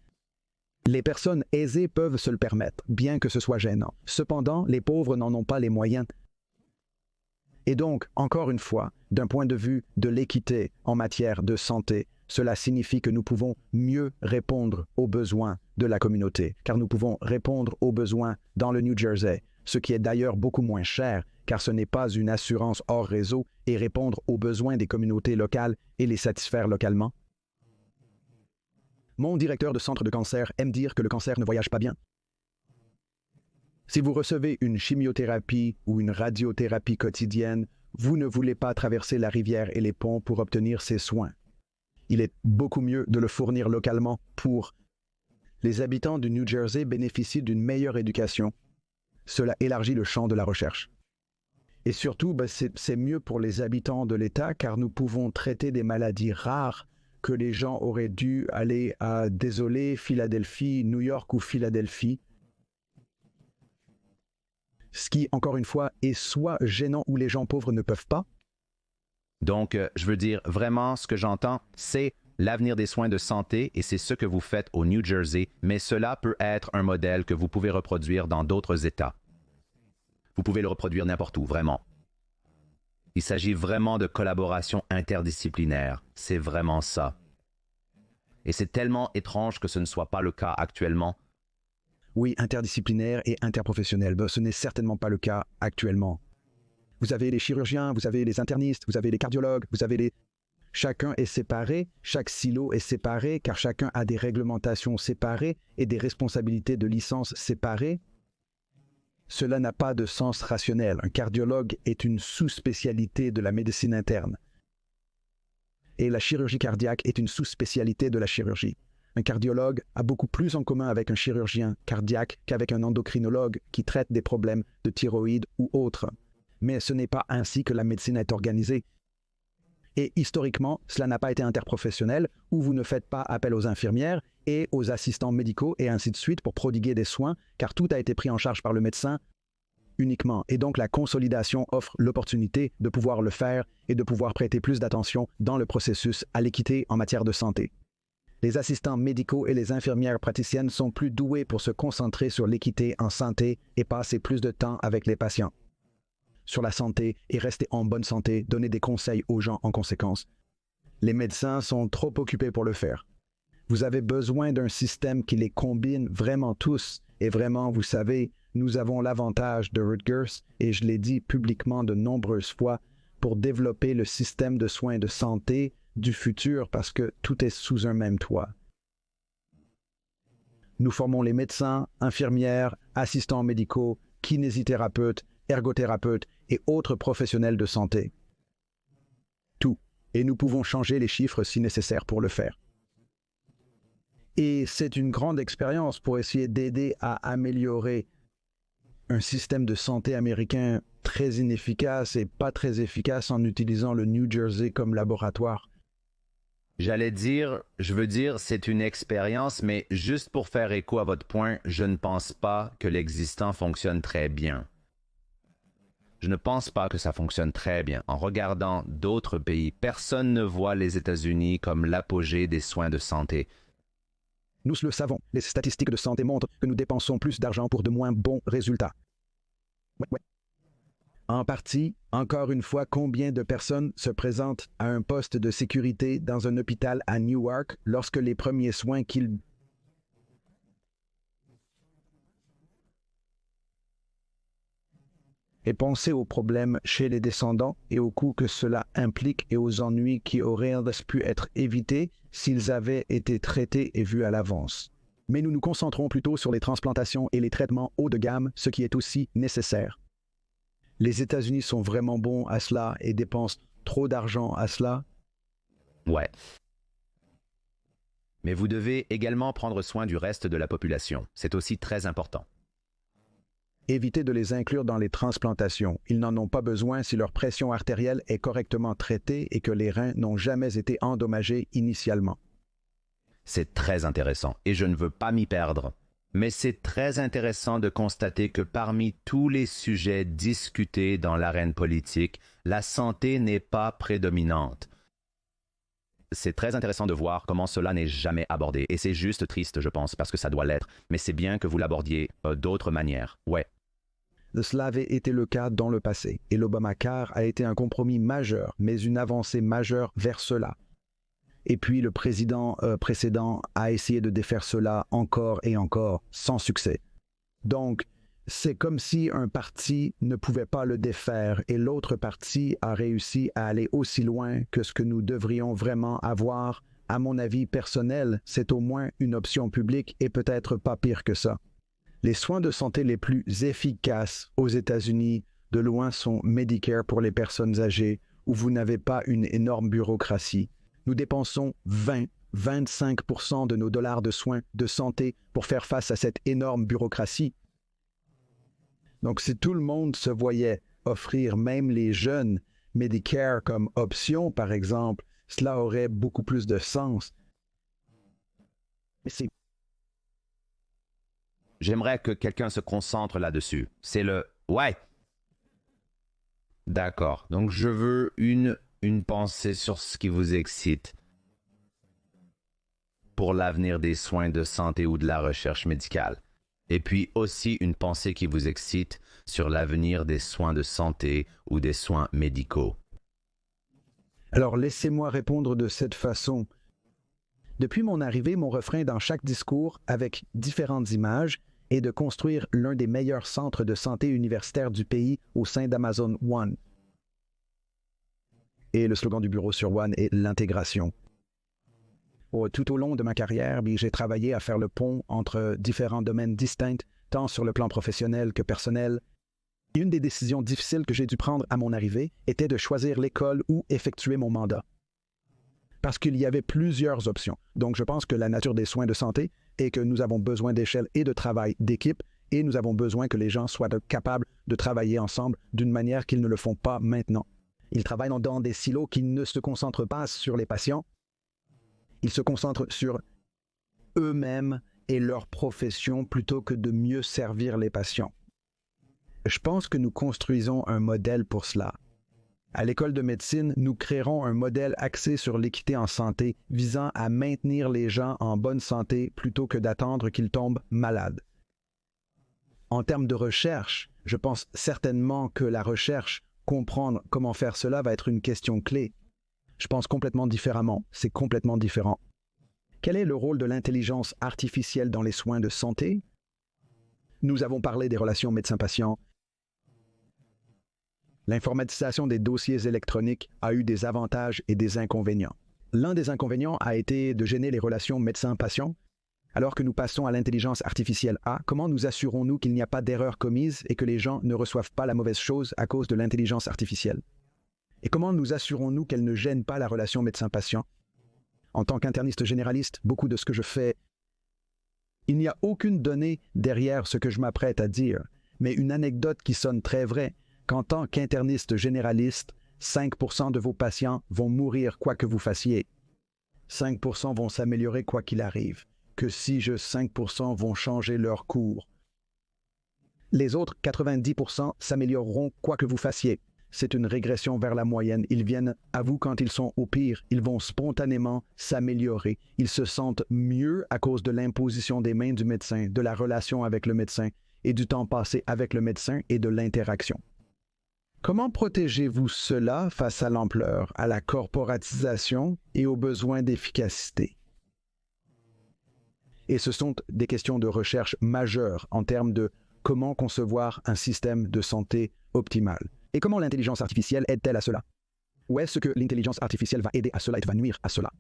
Les personnes aisées peuvent se le permettre, bien que ce soit gênant. Cependant, les pauvres n'en ont pas les moyens. Et donc, encore une fois, d'un point de vue de l'équité en matière de santé, cela signifie que nous pouvons mieux répondre aux besoins de la communauté, car nous pouvons répondre aux besoins dans le New Jersey, ce qui est d'ailleurs beaucoup moins cher, car ce n'est pas une assurance hors réseau, et répondre aux besoins des communautés locales et les satisfaire localement. Mon directeur de centre de cancer aime dire que le cancer ne voyage pas bien. Si vous recevez une chimiothérapie ou une radiothérapie quotidienne, vous ne voulez pas traverser la rivière et les ponts pour obtenir ces soins. Il est beaucoup mieux de le fournir localement pour les habitants du New Jersey bénéficient d'une meilleure éducation. Cela élargit le champ de la recherche. Et surtout, c'est mieux pour les habitants de l'État car nous pouvons traiter des maladies rares que les gens auraient dû aller à, désolé, Philadelphie, New York ou Philadelphie. Ce qui, encore une fois, est soit gênant ou les gens pauvres ne peuvent pas. Donc, je veux dire, vraiment, ce que j'entends, c'est l'avenir des soins de santé et c'est ce que vous faites au New Jersey, mais cela peut être un modèle que vous pouvez reproduire dans d'autres États. Vous pouvez le reproduire n'importe où, vraiment. Il s'agit vraiment de collaboration interdisciplinaire. C'est vraiment ça. Et c'est tellement étrange que ce ne soit pas le cas actuellement. Oui, interdisciplinaire et interprofessionnel. Ce n'est certainement pas le cas actuellement. Vous avez les chirurgiens, vous avez les internistes, vous avez les cardiologues, vous avez les... Chacun est séparé, chaque silo est séparé, car chacun a des réglementations séparées et des responsabilités de licence séparées. Cela n'a pas de sens rationnel. Un cardiologue est une sous-spécialité de la médecine interne. Et la chirurgie cardiaque est une sous-spécialité de la chirurgie. Un cardiologue a beaucoup plus en commun avec un chirurgien cardiaque qu'avec un endocrinologue qui traite des problèmes de thyroïde ou autres. Mais ce n'est pas ainsi que la médecine est organisée. Et historiquement, cela n'a pas été interprofessionnel, où vous ne faites pas appel aux infirmières et aux assistants médicaux et ainsi de suite pour prodiguer des soins, car tout a été pris en charge par le médecin uniquement. Et donc la consolidation offre l'opportunité de pouvoir le faire et de pouvoir prêter plus d'attention dans le processus à l'équité en matière de santé. Les assistants médicaux et les infirmières praticiennes sont plus doués pour se concentrer sur l'équité en santé et passer plus de temps avec les patients. Sur la santé et rester en bonne santé, donner des conseils aux gens en conséquence. Les médecins sont trop occupés pour le faire. Vous avez besoin d'un système qui les combine vraiment tous. Et vraiment, vous savez, nous avons l'avantage de Rutgers, et je l'ai dit publiquement de nombreuses fois, pour développer le système de soins de santé du futur parce que tout est sous un même toit. Nous formons les médecins, infirmières, assistants médicaux, kinésithérapeutes, ergothérapeutes et autres professionnels de santé. Tout. Et nous pouvons changer les chiffres si nécessaire pour le faire. Et c'est une grande expérience pour essayer d'aider à améliorer un système de santé américain très inefficace et pas très efficace en utilisant le New Jersey comme laboratoire. Je veux dire, c'est une expérience, mais juste pour faire écho à votre point, je ne pense pas que l'existant fonctionne très bien. Je ne pense pas que ça fonctionne très bien. En regardant d'autres pays, personne ne voit les États-Unis comme l'apogée des soins de santé. Nous le savons, les statistiques de santé montrent que nous dépensons plus d'argent pour de moins bons résultats. Ouais. En partie, encore une fois, combien de personnes se présentent à un poste de sécurité dans un hôpital à Newark lorsque les premiers soins qu'ils... Et pensez aux problèmes chez les descendants et aux coûts que cela implique et aux ennuis qui auraient pu être évités s'ils avaient été traités et vus à l'avance. Mais nous nous concentrons plutôt sur les transplantations et les traitements haut de gamme, ce qui est aussi nécessaire. Les États-Unis sont vraiment bons à cela et dépensent trop d'argent à cela. Ouais. Mais vous devez également prendre soin du reste de la population. C'est aussi très important. Évitez de les inclure dans les transplantations. Ils n'en ont pas besoin si leur pression artérielle est correctement traitée et que les reins n'ont jamais été endommagés initialement. C'est très intéressant et je ne veux pas m'y perdre. Mais c'est très intéressant de constater que parmi tous les sujets discutés dans l'arène politique, la santé n'est pas prédominante. c'est très intéressant de voir comment cela n'est jamais abordé. Et c'est juste triste, je pense, parce que ça doit l'être. Mais c'est bien que vous l'abordiez d'autres manières. Ouais. Cela avait été le cas dans le passé, et l'Obamacare a été un compromis majeur, mais une avancée majeure vers cela. Et puis le président précédent a essayé de défaire cela encore et encore, sans succès. Donc, c'est comme si un parti ne pouvait pas le défaire et l'autre parti a réussi à aller aussi loin que ce que nous devrions vraiment avoir. À mon avis personnel, c'est au moins une option publique et peut-être pas pire que ça. Les soins de santé les plus efficaces aux États-Unis, de loin, sont Medicare pour les personnes âgées, où vous n'avez pas une énorme bureaucratie. Nous dépensons 20-25% de nos dollars de soins de santé pour faire face à cette énorme bureaucratie. Donc, si tout le monde se voyait offrir même les jeunes Medicare comme option, par exemple, cela aurait beaucoup plus de sens. Mais c'est... J'aimerais que quelqu'un se concentre là-dessus. C'est le... Ouais. D'accord. Donc, je veux une pensée sur ce qui vous excite pour l'avenir des soins de santé ou de la recherche médicale. Et puis aussi une pensée qui vous excite sur l'avenir des soins de santé ou des soins médicaux. Alors, laissez-moi répondre de cette façon. Depuis mon arrivée, mon refrain dans chaque discours, avec différentes images, est de construire l'un des meilleurs centres de santé universitaires du pays au sein d'Amazon One. Et le slogan du bureau sur One est l'intégration. Tout au long de ma carrière, j'ai travaillé à faire le pont entre différents domaines distincts, tant sur le plan professionnel que personnel. Une des décisions difficiles que j'ai dû prendre à mon arrivée était de choisir l'école où effectuer mon mandat. Parce qu'il y avait plusieurs options. Donc je pense que la nature des soins de santé est que nous avons besoin d'échelle et de travail d'équipe, et nous avons besoin que les gens soient capables de travailler ensemble d'une manière qu'ils ne le font pas maintenant. Ils travaillent dans des silos qui ne se concentrent pas sur les patients. Ils se concentrent sur eux-mêmes et leur profession plutôt que de mieux servir les patients. Je pense que nous construisons un modèle pour cela. À l'école de médecine, nous créerons un modèle axé sur l'équité en santé, visant à maintenir les gens en bonne santé plutôt que d'attendre qu'ils tombent malades. En termes de recherche, je pense certainement que la recherche, comprendre comment faire cela, va être une question clé. Je pense complètement différemment. C'est complètement différent. Quel est le rôle de l'intelligence artificielle dans les soins de santé? Nous avons parlé des relations médecin-patient. L'informatisation des dossiers électroniques a eu des avantages et des inconvénients. L'un des inconvénients a été de gêner les relations médecin-patient. Alors que nous passons à l'intelligence artificielle A, comment nous assurons-nous qu'il n'y a pas d'erreur commise et que les gens ne reçoivent pas la mauvaise chose à cause de l'intelligence artificielle? Et comment nous assurons-nous qu'elle ne gêne pas la relation médecin-patient? En tant qu'interniste généraliste, beaucoup de ce que je fais, il n'y a aucune donnée derrière ce que je m'apprête à dire, mais une anecdote qui sonne très vraie, qu'en tant qu'interniste généraliste, 5% de vos patients vont mourir quoi que vous fassiez. 5% vont s'améliorer quoi qu'il arrive, que 5% vont changer leur cours. Les autres 90% s'amélioreront quoi que vous fassiez. C'est une régression vers la moyenne. Ils viennent à vous quand ils sont au pire. Ils vont spontanément s'améliorer. Ils se sentent mieux à cause de l'imposition des mains du médecin, de la relation avec le médecin et du temps passé avec le médecin et de l'interaction. Comment protégez-vous cela face à l'ampleur, à la corporatisation et aux besoins d'efficacité? Et ce sont des questions de recherche majeures en termes de comment concevoir un système de santé optimal. Et comment l'intelligence artificielle aide-t-elle à cela? Ou est-ce que l'intelligence artificielle va aider à cela et va nuire à cela?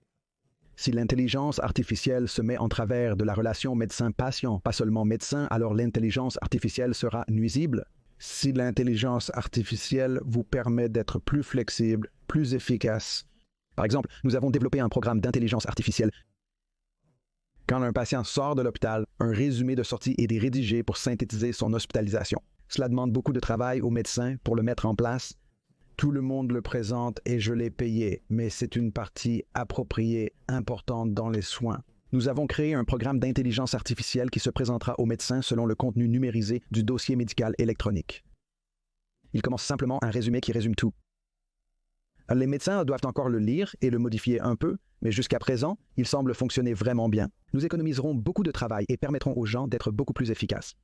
Si l'intelligence artificielle se met en travers de la relation médecin-patient, pas seulement médecin, alors l'intelligence artificielle sera nuisible. Si l'intelligence artificielle vous permet d'être plus flexible, plus efficace. Par exemple, nous avons développé un programme d'intelligence artificielle. Quand un patient sort de l'hôpital, un résumé de sortie est rédigé pour synthétiser son hospitalisation. Cela demande beaucoup de travail aux médecins pour le mettre en place. Tout le monde le présente et je l'ai payé, mais c'est une partie appropriée, importante dans les soins. Nous avons créé un programme d'intelligence artificielle qui se présentera aux médecins selon le contenu numérisé du dossier médical électronique. Il commence simplement un résumé qui résume tout. Les médecins doivent encore le lire et le modifier un peu, mais jusqu'à présent, il semble fonctionner vraiment bien. Nous économiserons beaucoup de travail et permettrons aux gens d'être beaucoup plus efficaces.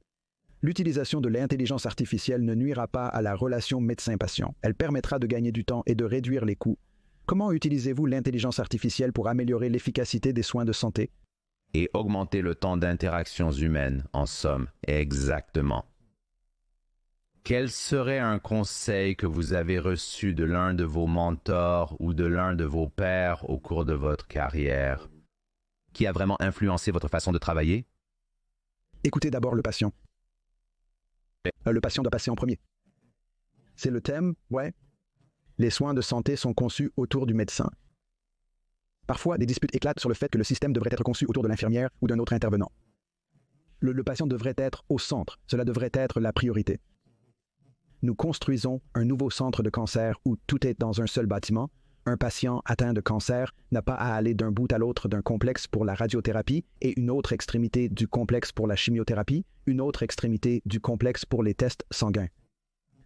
L'utilisation de l'intelligence artificielle ne nuira pas à la relation médecin-patient. Elle permettra de gagner du temps et de réduire les coûts. Comment utilisez-vous l'intelligence artificielle pour améliorer l'efficacité des soins de santé? Et augmenter le temps d'interactions humaines, en somme. Exactement. Quel serait un conseil que vous avez reçu de l'un de vos mentors ou de l'un de vos pairs au cours de votre carrière, qui a vraiment influencé votre façon de travailler? Écoutez d'abord le patient. Le patient doit passer en premier. C'est le thème, ouais. Les soins de santé sont conçus autour du médecin. Parfois, des disputes éclatent sur le fait que le système devrait être conçu autour de l'infirmière ou d'un autre intervenant. Le patient devrait être au centre. Cela devrait être la priorité. Nous construisons un nouveau centre de cancer où tout est dans un seul bâtiment. Un patient atteint de cancer n'a pas à aller d'un bout à l'autre d'un complexe pour la radiothérapie et une autre extrémité du complexe pour la chimiothérapie, une autre extrémité du complexe pour les tests sanguins.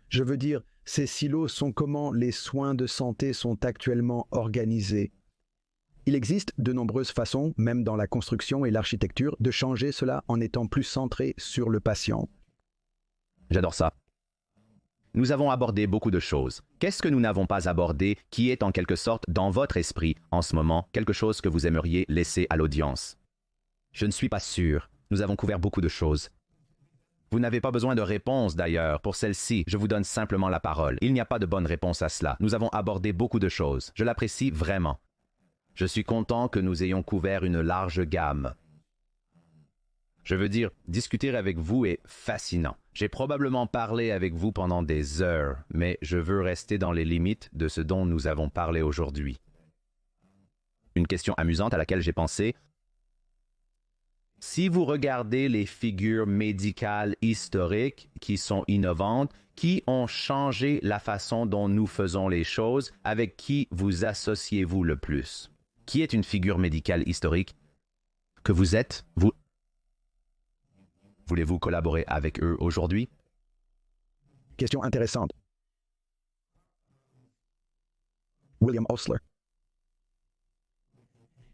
Je veux dire, ces silos sont comment les soins de santé sont actuellement organisés. Il existe de nombreuses façons, même dans la construction et l'architecture, de changer cela en étant plus centré sur le patient. J'adore ça. Nous avons abordé beaucoup de choses. Qu'est-ce que nous n'avons pas abordé qui est en quelque sorte dans votre esprit en ce moment, quelque chose que vous aimeriez laisser à l'audience? Je ne suis pas sûr. Nous avons couvert beaucoup de choses. Vous n'avez pas besoin de réponse d'ailleurs. Pour celle-ci, je vous donne simplement la parole. Il n'y a pas de bonne réponse à cela. Nous avons abordé beaucoup de choses. Je l'apprécie vraiment. Je suis content que nous ayons couvert une large gamme. Je veux dire, discuter avec vous est fascinant. J'ai probablement parlé avec vous pendant des heures, mais je veux rester dans les limites de ce dont nous avons parlé aujourd'hui. Une question amusante à laquelle j'ai pensé. Si vous regardez les figures médicales historiques qui sont innovantes, qui ont changé la façon dont nous faisons les choses, avec qui vous associez-vous le plus? Qui est une figure médicale historique que vous êtes, vous? Voulez-vous collaborer avec eux aujourd'hui? Question intéressante. William Osler.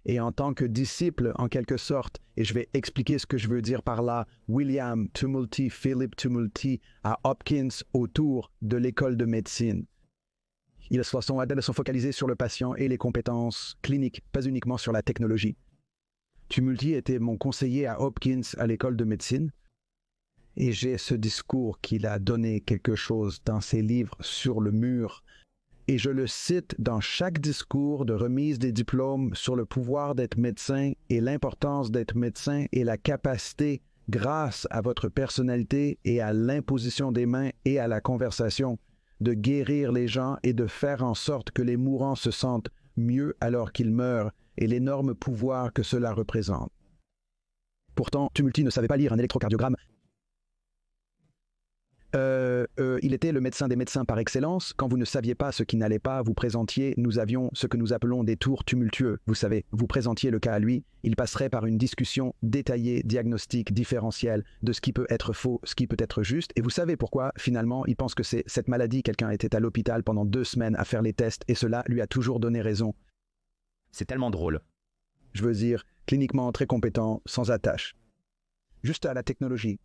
Et en tant que disciple, en quelque sorte, et je vais expliquer ce que je veux dire par là, William Tumulty, Philip Tumulty à Hopkins autour de l'école de médecine. Ils se sont focalisés sur le patient et les compétences cliniques, pas uniquement sur la technologie. Tumulty était mon conseiller à Hopkins à l'école de médecine. Et j'ai ce discours qu'il a donné quelque chose dans ses livres sur le mur. Et je le cite dans chaque discours de remise des diplômes sur le pouvoir d'être médecin et l'importance d'être médecin et la capacité, grâce à votre personnalité et à l'imposition des mains et à la conversation, de guérir les gens et de faire en sorte que les mourants se sentent mieux alors qu'ils meurent et l'énorme pouvoir que cela représente. Pourtant, Tumulty ne savait pas lire un électrocardiogramme. Il était le médecin des médecins par excellence. Quand vous ne saviez pas ce qui n'allait pas, vous présentiez, nous avions ce que nous appelons des tours tumultueux. Vous savez, vous présentiez le cas à lui, il passerait par une discussion détaillée, diagnostique, différentielle de ce qui peut être faux, ce qui peut être juste. Et vous savez pourquoi, finalement, il pense que c'est cette maladie. Quelqu'un était à l'hôpital pendant 2 semaines à faire les tests et cela lui a toujours donné raison. C'est tellement drôle. Je veux dire, cliniquement très compétent, sans attache. Juste à la technologie.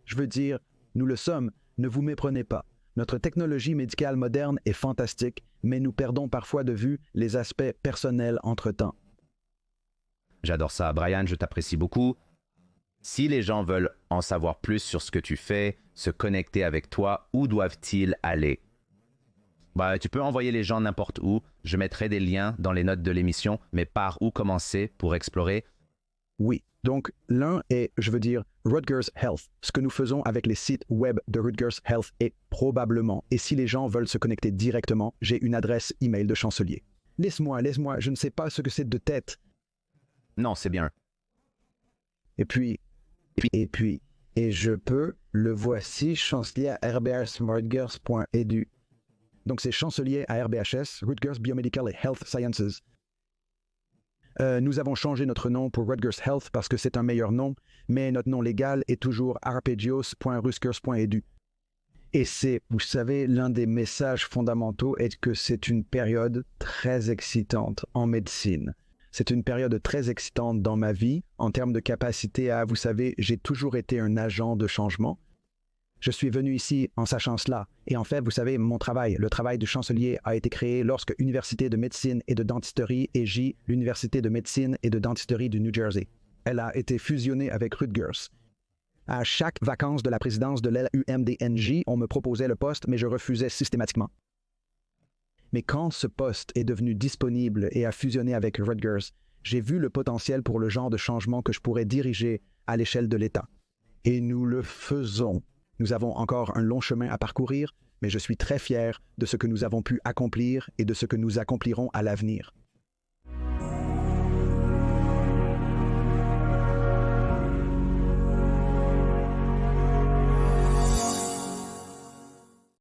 Je veux dire, nous le sommes, ne vous méprenez pas. Notre technologie médicale moderne est fantastique, mais nous perdons parfois de vue les aspects personnels entre-temps. J'adore ça. Brian, je t'apprécie beaucoup. Si les gens veulent en savoir plus sur ce que tu fais, se connecter avec toi, où doivent-ils aller? Tu peux envoyer les gens n'importe où. Je mettrai des liens dans les notes de l'émission, mais par où commencer pour explorer? Oui, donc l'un est, je veux dire, Rutgers Health. Ce que nous faisons avec les sites web de Rutgers Health est probablement, et si les gens veulent se connecter directement, j'ai une adresse email de chancelier. Laisse-moi, je ne sais pas ce que c'est de tête. Non, c'est bien. Et je peux, le voici, chancelier à rbhsrutgers.edu. Donc c'est chancelier à RBHS, Rutgers Biomedical et Health Sciences. Nous avons changé notre nom pour Rutgers Health parce que c'est un meilleur nom, mais notre nom légal est toujours arpeggios.rutgers.edu. Et c'est, vous savez, l'un des messages fondamentaux est que c'est une période très excitante en médecine. C'est une période très excitante dans ma vie en termes de capacité à, vous savez, j'ai toujours été un agent de changement. Je suis venu ici en sachant cela. Et en fait, vous savez, mon travail, le travail du chancelier a été créé lorsque l'Université de médecine et de dentisterie égit l'Université de médecine et de dentisterie du New Jersey. Elle a été fusionnée avec Rutgers. À chaque vacance de la présidence de l'UMDNJ, on me proposait le poste, mais je refusais systématiquement. Mais quand ce poste est devenu disponible et a fusionné avec Rutgers, j'ai vu le potentiel pour le genre de changement que je pourrais diriger à l'échelle de l'État. Et nous le faisons. Nous avons encore un long chemin à parcourir, mais je suis très fier de ce que nous avons pu accomplir et de ce que nous accomplirons à l'avenir.